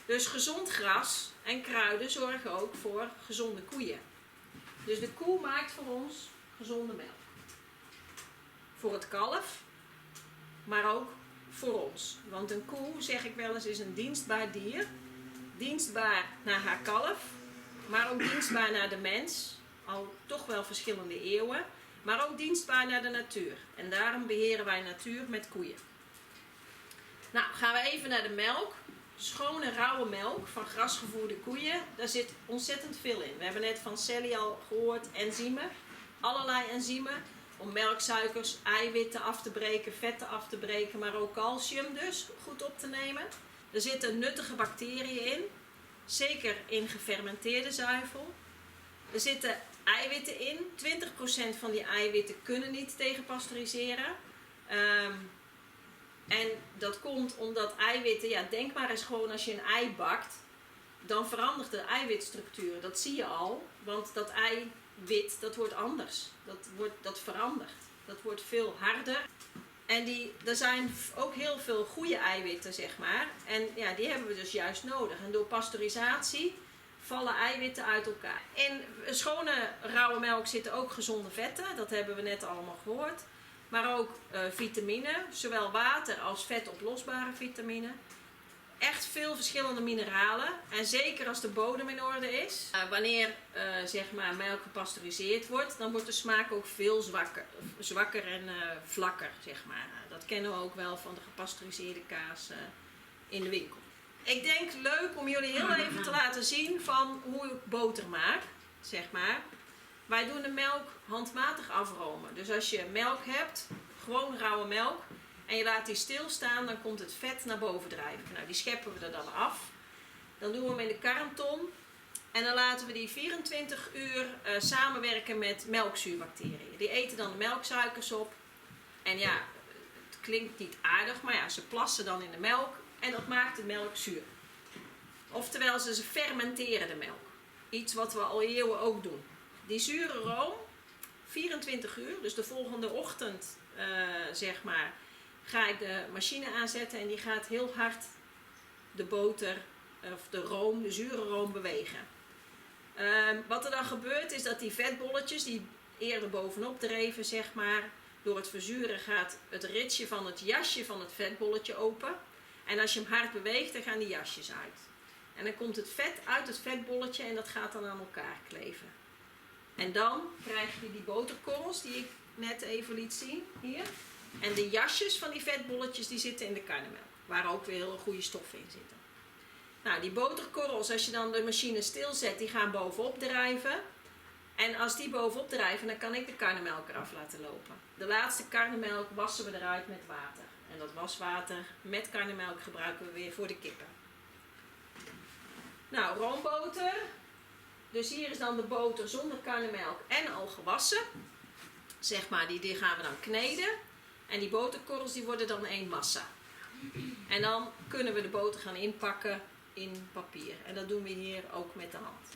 Dus gezond gras en kruiden zorgen ook voor gezonde koeien. Dus de koe maakt voor ons gezonde melk. Voor het kalf, maar ook voor ons. Want een koe, zeg ik wel eens, is een dienstbaar dier. Dienstbaar naar haar kalf, maar ook dienstbaar naar de mens. Al toch wel verschillende eeuwen. Maar ook dienstbaar naar de natuur. En daarom beheren wij natuur met koeien. Nou, gaan we even naar de melk. Schone, rauwe melk van grasgevoerde koeien. Daar zit ontzettend veel in. We hebben net van Sally al gehoord, enzymen. Allerlei enzymen. Om melksuikers, eiwitten af te breken, vetten af te breken. Maar ook calcium dus goed op te nemen. Er zitten nuttige bacteriën in. Zeker in gefermenteerde zuivel. Er zitten eiwitten in. 20% van die eiwitten kunnen niet tegen pasteuriseren. En dat komt omdat eiwitten, ja, denk maar eens gewoon als je een ei bakt, dan verandert de eiwitstructuur. Dat zie je al, want dat eiwit, dat wordt anders. Dat verandert. Dat wordt veel harder. En er zijn ook heel veel goede eiwitten, zeg maar. En ja, die hebben we dus juist nodig. En door pasteurisatie vallen eiwitten uit elkaar. In schone rauwe melk zitten ook gezonde vetten. Dat hebben we net allemaal gehoord. Maar ook vitamine, zowel water als vetoplosbare vitamine. Echt veel verschillende mineralen. En zeker als de bodem in orde is. Wanneer zeg maar melk gepasteuriseerd wordt, dan wordt de smaak ook veel zwakker en vlakker. Zeg maar. Dat kennen we ook wel van de gepasteuriseerde kaas in de winkel. Ik denk leuk om jullie heel even te laten zien van hoe ik boter maak. Zeg maar. Wij doen de melk handmatig afromen. Dus als je melk hebt, gewoon rauwe melk, en je laat die stilstaan, dan komt het vet naar boven drijven. Nou, die scheppen we er dan af. Dan doen we hem in de karmton. En dan laten we die 24 uur samenwerken met melkzuurbacteriën. Die eten dan de melksuikers op. En ja, het klinkt niet aardig, maar ja, ze plassen dan in de melk. En dat maakt de melk zuur. Oftewel, ze fermenteren de melk. Iets wat we al eeuwen ook doen. Die zure room, 24 uur, dus de volgende ochtend zeg maar, ga ik de machine aanzetten en die gaat heel hard de boter of de room, de zure room bewegen. Wat er dan gebeurt is dat die vetbolletjes die eerder bovenop dreven, zeg maar, door het verzuren gaat het ritsje van het jasje van het vetbolletje open. En als je hem hard beweegt, dan gaan die jasjes uit. En dan komt het vet uit het vetbolletje en dat gaat dan aan elkaar kleven. En dan krijg je die boterkorrels die ik net even liet zien, hier. En de jasjes van die vetbolletjes die zitten in de karnemelk, waar ook weer heel goede stoffen in zitten. Nou, die boterkorrels, als je dan de machine stilzet, die gaan bovenop drijven. En als die bovenop drijven, dan kan ik de karnemelk eraf laten lopen. De laatste karnemelk wassen we eruit met water. En dat waswater met karnemelk gebruiken we weer voor de kippen. Nou, roomboter. Dus hier is dan de boter zonder karnemelk en al gewassen. Zeg maar, die gaan we dan kneden. En die boterkorrels die worden dan één massa. En dan kunnen we de boter gaan inpakken in papier. En dat doen we hier ook met de hand.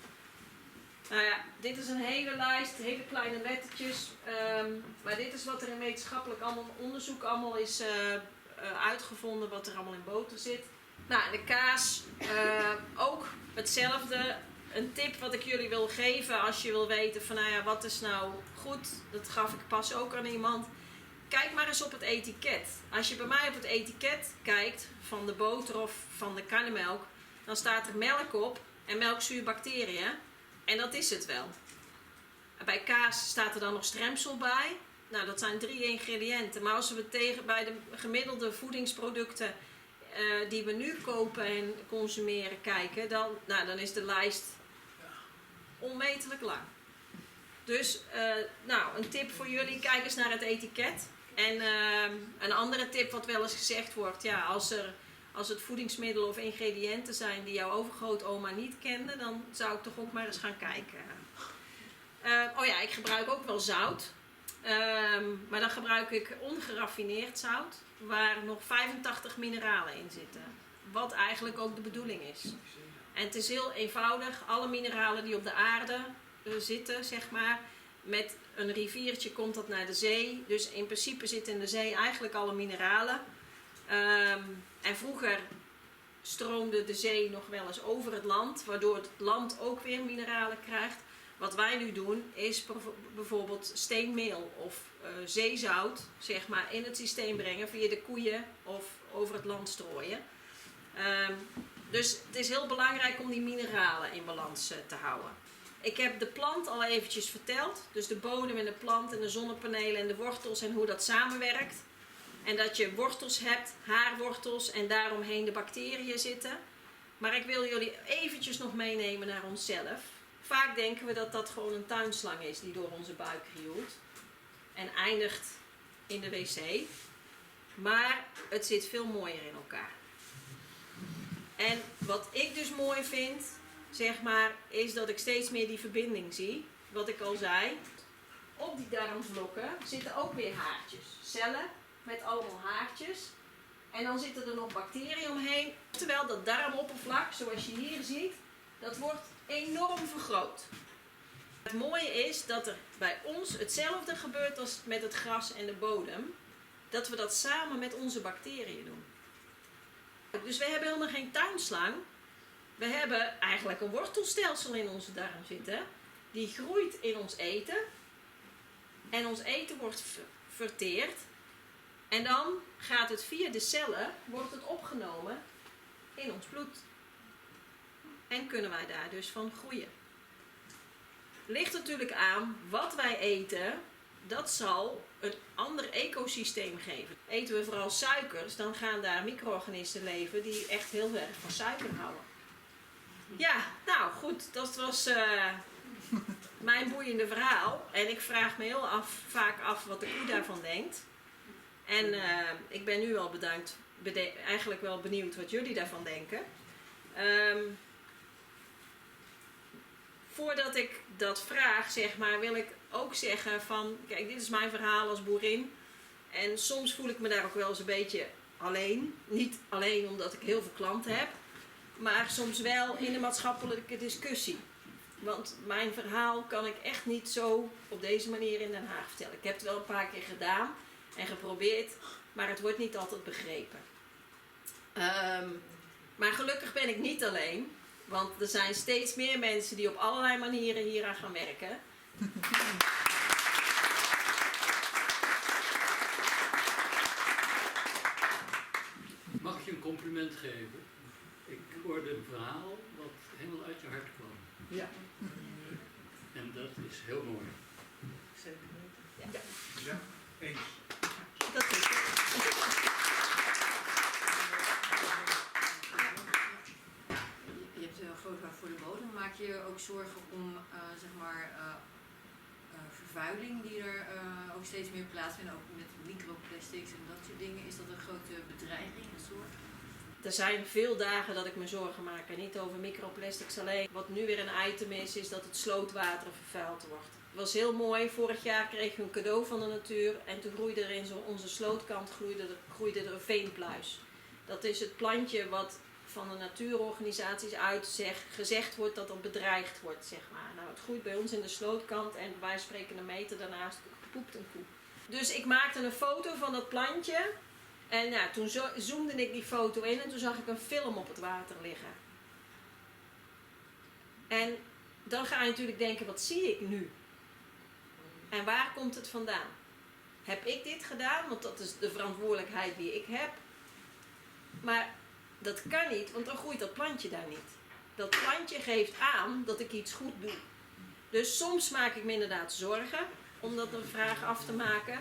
Nou ja, dit is een hele lijst, hele kleine lettertjes. Maar dit is wat er in wetenschappelijk onderzoek allemaal is uitgevonden, wat er allemaal in boter zit. Nou, de kaas, ook hetzelfde. Een tip wat ik jullie wil geven als je wil weten van, nou ja, wat is nou goed. Dat gaf ik pas ook aan iemand. Kijk maar eens op het etiket. Als je bij mij op het etiket kijkt van de boter of van de karnemelk, dan staat er melk op en melkzuurbacteriën. En dat is het wel. Bij kaas staat er dan nog stremsel bij. Nou, dat zijn 3 ingrediënten. Maar als we bij de gemiddelde voedingsproducten die we nu kopen en consumeren kijken, dan is de lijst onmetelijk lang. Dus nou, een tip voor jullie, kijk eens naar het etiket. En een andere tip wat wel eens gezegd wordt, ja, als het voedingsmiddelen of ingrediënten zijn die jouw overgrootoma niet kende, dan zou ik toch ook maar eens gaan kijken. Oh ja, ik gebruik ook wel zout. Maar dan gebruik ik ongeraffineerd zout, waar nog 85 mineralen in zitten. Wat eigenlijk ook de bedoeling is. En het is heel eenvoudig. Alle mineralen die op de aarde zitten, zeg maar, met een riviertje komt dat naar de zee. Dus in principe zitten in de zee eigenlijk alle mineralen. En vroeger stroomde de zee nog wel eens over het land, waardoor het land ook weer mineralen krijgt. Wat wij nu doen is bijvoorbeeld steenmeel of zeezout, zeg maar, in het systeem brengen via de koeien of over het land strooien. Dus het is heel belangrijk om die mineralen in balans te houden. Ik heb de plant al eventjes verteld, dus de bodem en de plant en de zonnepanelen en de wortels en hoe dat samenwerkt. En dat je wortels hebt, haarwortels en daaromheen de bacteriën zitten. Maar ik wil jullie eventjes nog meenemen naar onszelf. Vaak denken we dat dat gewoon een tuinslang is die door onze buik krioelt en eindigt in de wc. Maar het zit veel mooier in elkaar. En wat ik dus mooi vind, zeg maar, is dat ik steeds meer die verbinding zie. Wat ik al zei, op die darmvlokken zitten ook weer haartjes. Cellen met allemaal haartjes. En dan zitten er nog bacteriën omheen. Terwijl dat darmoppervlak, zoals je hier ziet, dat wordt enorm vergroot. Het mooie is dat er bij ons hetzelfde gebeurt als met het gras en de bodem. Dat we dat samen met onze bacteriën doen. Dus we hebben helemaal geen tuinslang. We hebben eigenlijk een wortelstelsel in onze darm zitten. Die groeit in ons eten. En ons eten wordt verteerd. En dan gaat het via de cellen, wordt het opgenomen in ons bloed. En kunnen wij daar dus van groeien. Ligt natuurlijk aan wat wij eten, dat zal een ander ecosysteem geven. Eten we vooral suikers, dan gaan daar micro-organismen leven die echt heel erg van suiker houden. Ja, nou goed, dat was mijn boeiende verhaal. En ik vraag me heel vaak af wat de koe daarvan denkt. En ik ben nu al eigenlijk wel benieuwd wat jullie daarvan denken. Voordat ik dat vraag, zeg maar, wil ik ook zeggen van, kijk, dit is mijn verhaal als boerin. En soms voel ik me daar ook wel eens een beetje alleen. Niet alleen omdat ik heel veel klanten heb, maar soms wel in de maatschappelijke discussie. Want mijn verhaal kan ik echt niet zo op deze manier in Den Haag vertellen. Ik heb het wel een paar keer gedaan en geprobeerd, maar het wordt niet altijd begrepen. Maar gelukkig ben ik niet alleen, want er zijn steeds meer mensen die op allerlei manieren hieraan gaan werken. Mag ik je een compliment geven? Ik hoorde een verhaal wat helemaal uit je hart kwam. Ja. En dat is heel mooi. Zeker weten. Ja. Ja, eens. Dat is het. Je hebt een groot hart voor de bodem. Maak je je ook zorgen om vervuiling die er ook steeds meer plaatsvindt, ook met microplastics en dat soort dingen? Is dat een grote bedreiging en zorg? Er zijn veel dagen dat ik me zorgen maak en niet over microplastics alleen. Wat nu weer een item is dat het slootwater vervuild wordt. Het was heel mooi, vorig jaar kregen we een cadeau van de natuur en toen groeide er in onze slootkant groeide er een veenpluis. Dat is het plantje wat van de natuurorganisaties gezegd wordt dat dat bedreigd wordt, zeg maar. Nou, het groeit bij ons in de slootkant en wij spreken een meter daarnaast poept een koe. Dus ik maakte een foto van dat plantje en ja, toen zoomde ik die foto in en toen zag ik een film op het water liggen. En dan ga je natuurlijk denken, wat zie ik nu? En waar komt het vandaan? Heb ik dit gedaan? Want dat is de verantwoordelijkheid die ik heb. Maar dat kan niet, want dan groeit dat plantje daar niet. Dat plantje geeft aan dat ik iets goed doe. Dus soms maak ik me inderdaad zorgen om dat een vraag af te maken.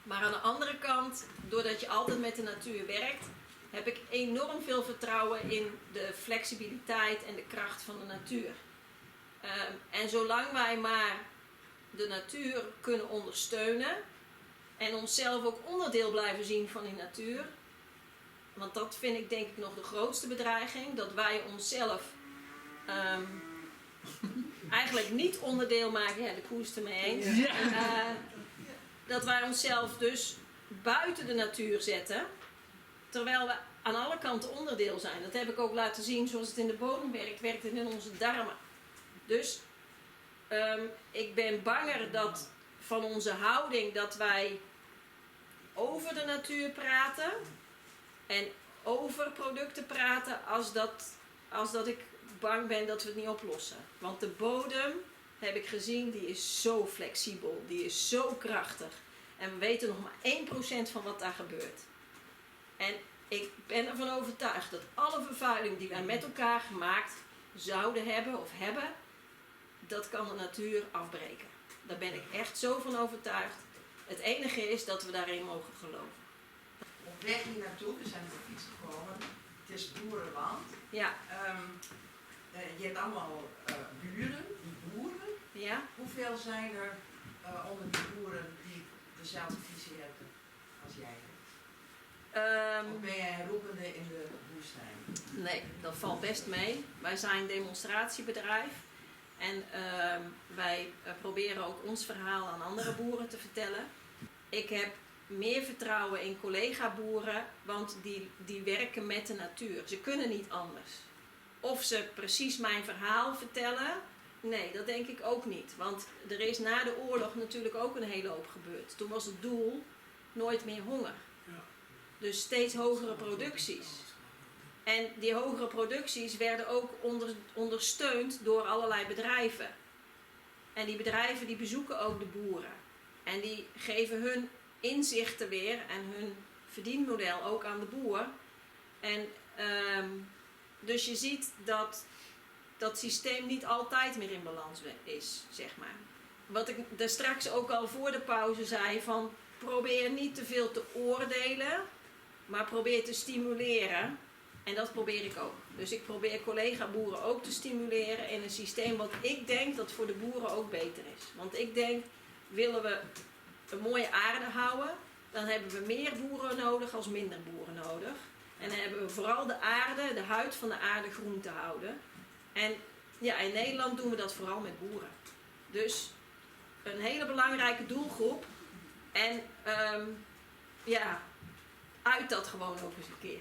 Maar aan de andere kant, doordat je altijd met de natuur werkt, heb ik enorm veel vertrouwen in de flexibiliteit en de kracht van de natuur. En zolang wij maar de natuur kunnen ondersteunen en onszelf ook onderdeel blijven zien van die natuur. Want dat vind ik denk ik nog de grootste bedreiging. Dat wij onszelf eigenlijk niet onderdeel maken. Ja, de koe is het ermee eens. Dat wij onszelf dus buiten de natuur zetten. Terwijl we aan alle kanten onderdeel zijn. Dat heb ik ook laten zien zoals het in de bodem werkt. Werkt het in onze darmen. Dus ik ben banger dat van onze houding dat wij over de natuur praten. En over producten praten als dat ik bang ben dat we het niet oplossen. Want de bodem, heb ik gezien, die is zo flexibel. Die is zo krachtig. En we weten nog maar 1% van wat daar gebeurt. En ik ben ervan overtuigd dat alle vervuiling die wij met elkaar gemaakt zouden hebben of hebben, dat kan de natuur afbreken. Daar ben ik echt zo van overtuigd. Het enige is dat we daarin mogen geloven. Op weg hier naartoe, we zijn op de fiets gekomen, het is boerenland. Ja. Je hebt allemaal buren, boeren. Ja. Hoeveel zijn er onder die boeren die dezelfde visie hebben als jij hebt? Of ben jij roepende in de woestijn? Nee, dat valt best mee. Wij zijn een demonstratiebedrijf. En wij proberen ook ons verhaal aan andere boeren te vertellen. Ik heb meer vertrouwen in collega-boeren, want die werken met de natuur. Ze kunnen niet anders. Of ze precies mijn verhaal vertellen, nee, dat denk ik ook niet. Want er is na de oorlog natuurlijk ook een hele hoop gebeurd. Toen was het doel nooit meer honger. Dus steeds hogere producties. En die hogere producties werden ook ondersteund door allerlei bedrijven. En die bedrijven die bezoeken ook de boeren. En die geven hun inzichten weer en hun verdienmodel ook aan de boer. En dus je ziet dat dat systeem niet altijd meer in balans is, zeg maar. Wat ik daar straks ook al voor de pauze zei, van probeer niet te veel te oordelen, maar probeer te stimuleren. En dat probeer ik ook. Dus ik probeer collega-boeren ook te stimuleren in een systeem wat ik denk dat voor de boeren ook beter is. Want ik denk, willen we een mooie aarde houden, dan hebben we meer boeren nodig als minder boeren nodig. En dan hebben we vooral de aarde, de huid van de aarde groen te houden. En ja, in Nederland doen we dat vooral met boeren. Dus een hele belangrijke doelgroep. En ja, uit dat gewoon ook eens een keer.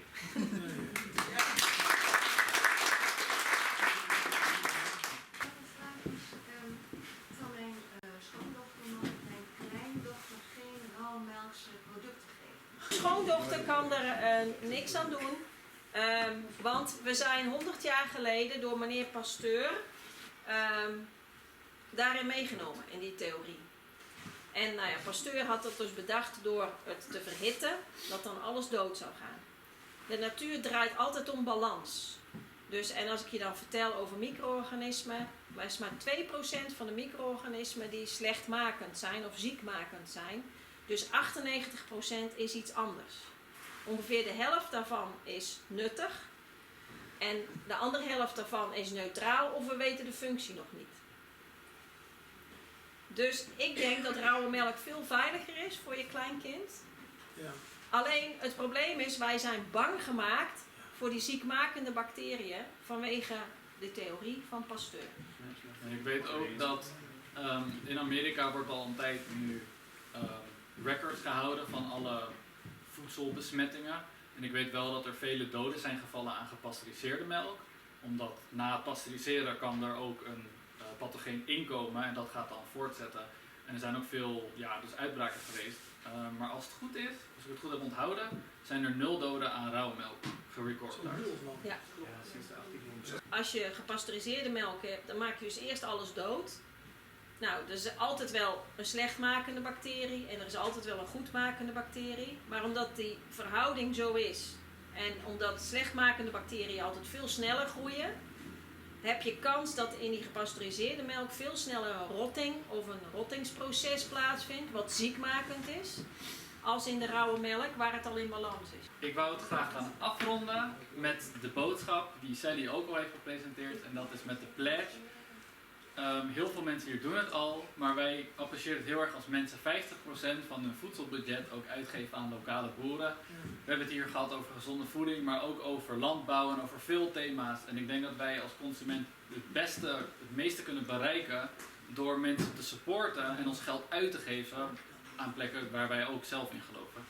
schoondochter kan er niks aan doen. Want we zijn 100 jaar geleden door meneer Pasteur daarin meegenomen, in die theorie. En nou ja, Pasteur had dat dus bedacht door het te verhitten, dat dan alles dood zou gaan. De natuur draait altijd om balans. Dus, en als ik je dan vertel over micro-organismen, maar is maar 2% van de micro-organismen die slechtmakend zijn of ziekmakend zijn. Dus 98% is iets anders. Ongeveer de helft daarvan is nuttig. En de andere helft daarvan is neutraal of we weten de functie nog niet. Dus ik denk dat rauwe melk veel veiliger is voor je kleinkind. Ja. Alleen het probleem is, wij zijn bang gemaakt voor die ziekmakende bacteriën vanwege de theorie van Pasteur. En ik weet ook dat in Amerika wordt al een tijd nu records gehouden van alle voedselbesmettingen. En ik weet wel dat er vele doden zijn gevallen aan gepasteuriseerde melk. Omdat na het pasteuriseren kan er ook een pathogeen inkomen en dat gaat dan voortzetten. En er zijn ook veel dus uitbraken geweest. Maar als het goed is, als ik het goed heb onthouden, zijn er 0 doden aan rauwe melk gerecord. Ja. Als je gepasteuriseerde melk hebt, dan maak je dus eerst alles dood. Nou, er is altijd wel een slechtmakende bacterie en er is altijd wel een goedmakende bacterie. Maar omdat die verhouding zo is en omdat slechtmakende bacteriën altijd veel sneller groeien, heb je kans dat in die gepasteuriseerde melk veel sneller een rotting of een rottingsproces plaatsvindt, wat ziekmakend is, als in de rauwe melk waar het al in balans is. Ik wou het graag gaan afronden met de boodschap die Sally ook al heeft gepresenteerd en dat is met de pledge. Heel veel mensen hier doen het al, maar wij appreciëren het heel erg als mensen 50% van hun voedselbudget ook uitgeven aan lokale boeren. We hebben het hier gehad over gezonde voeding, maar ook over landbouw en over veel thema's. En ik denk dat wij als consument het meeste kunnen bereiken door mensen te supporten en ons geld uit te geven aan plekken waar wij ook zelf in geloven.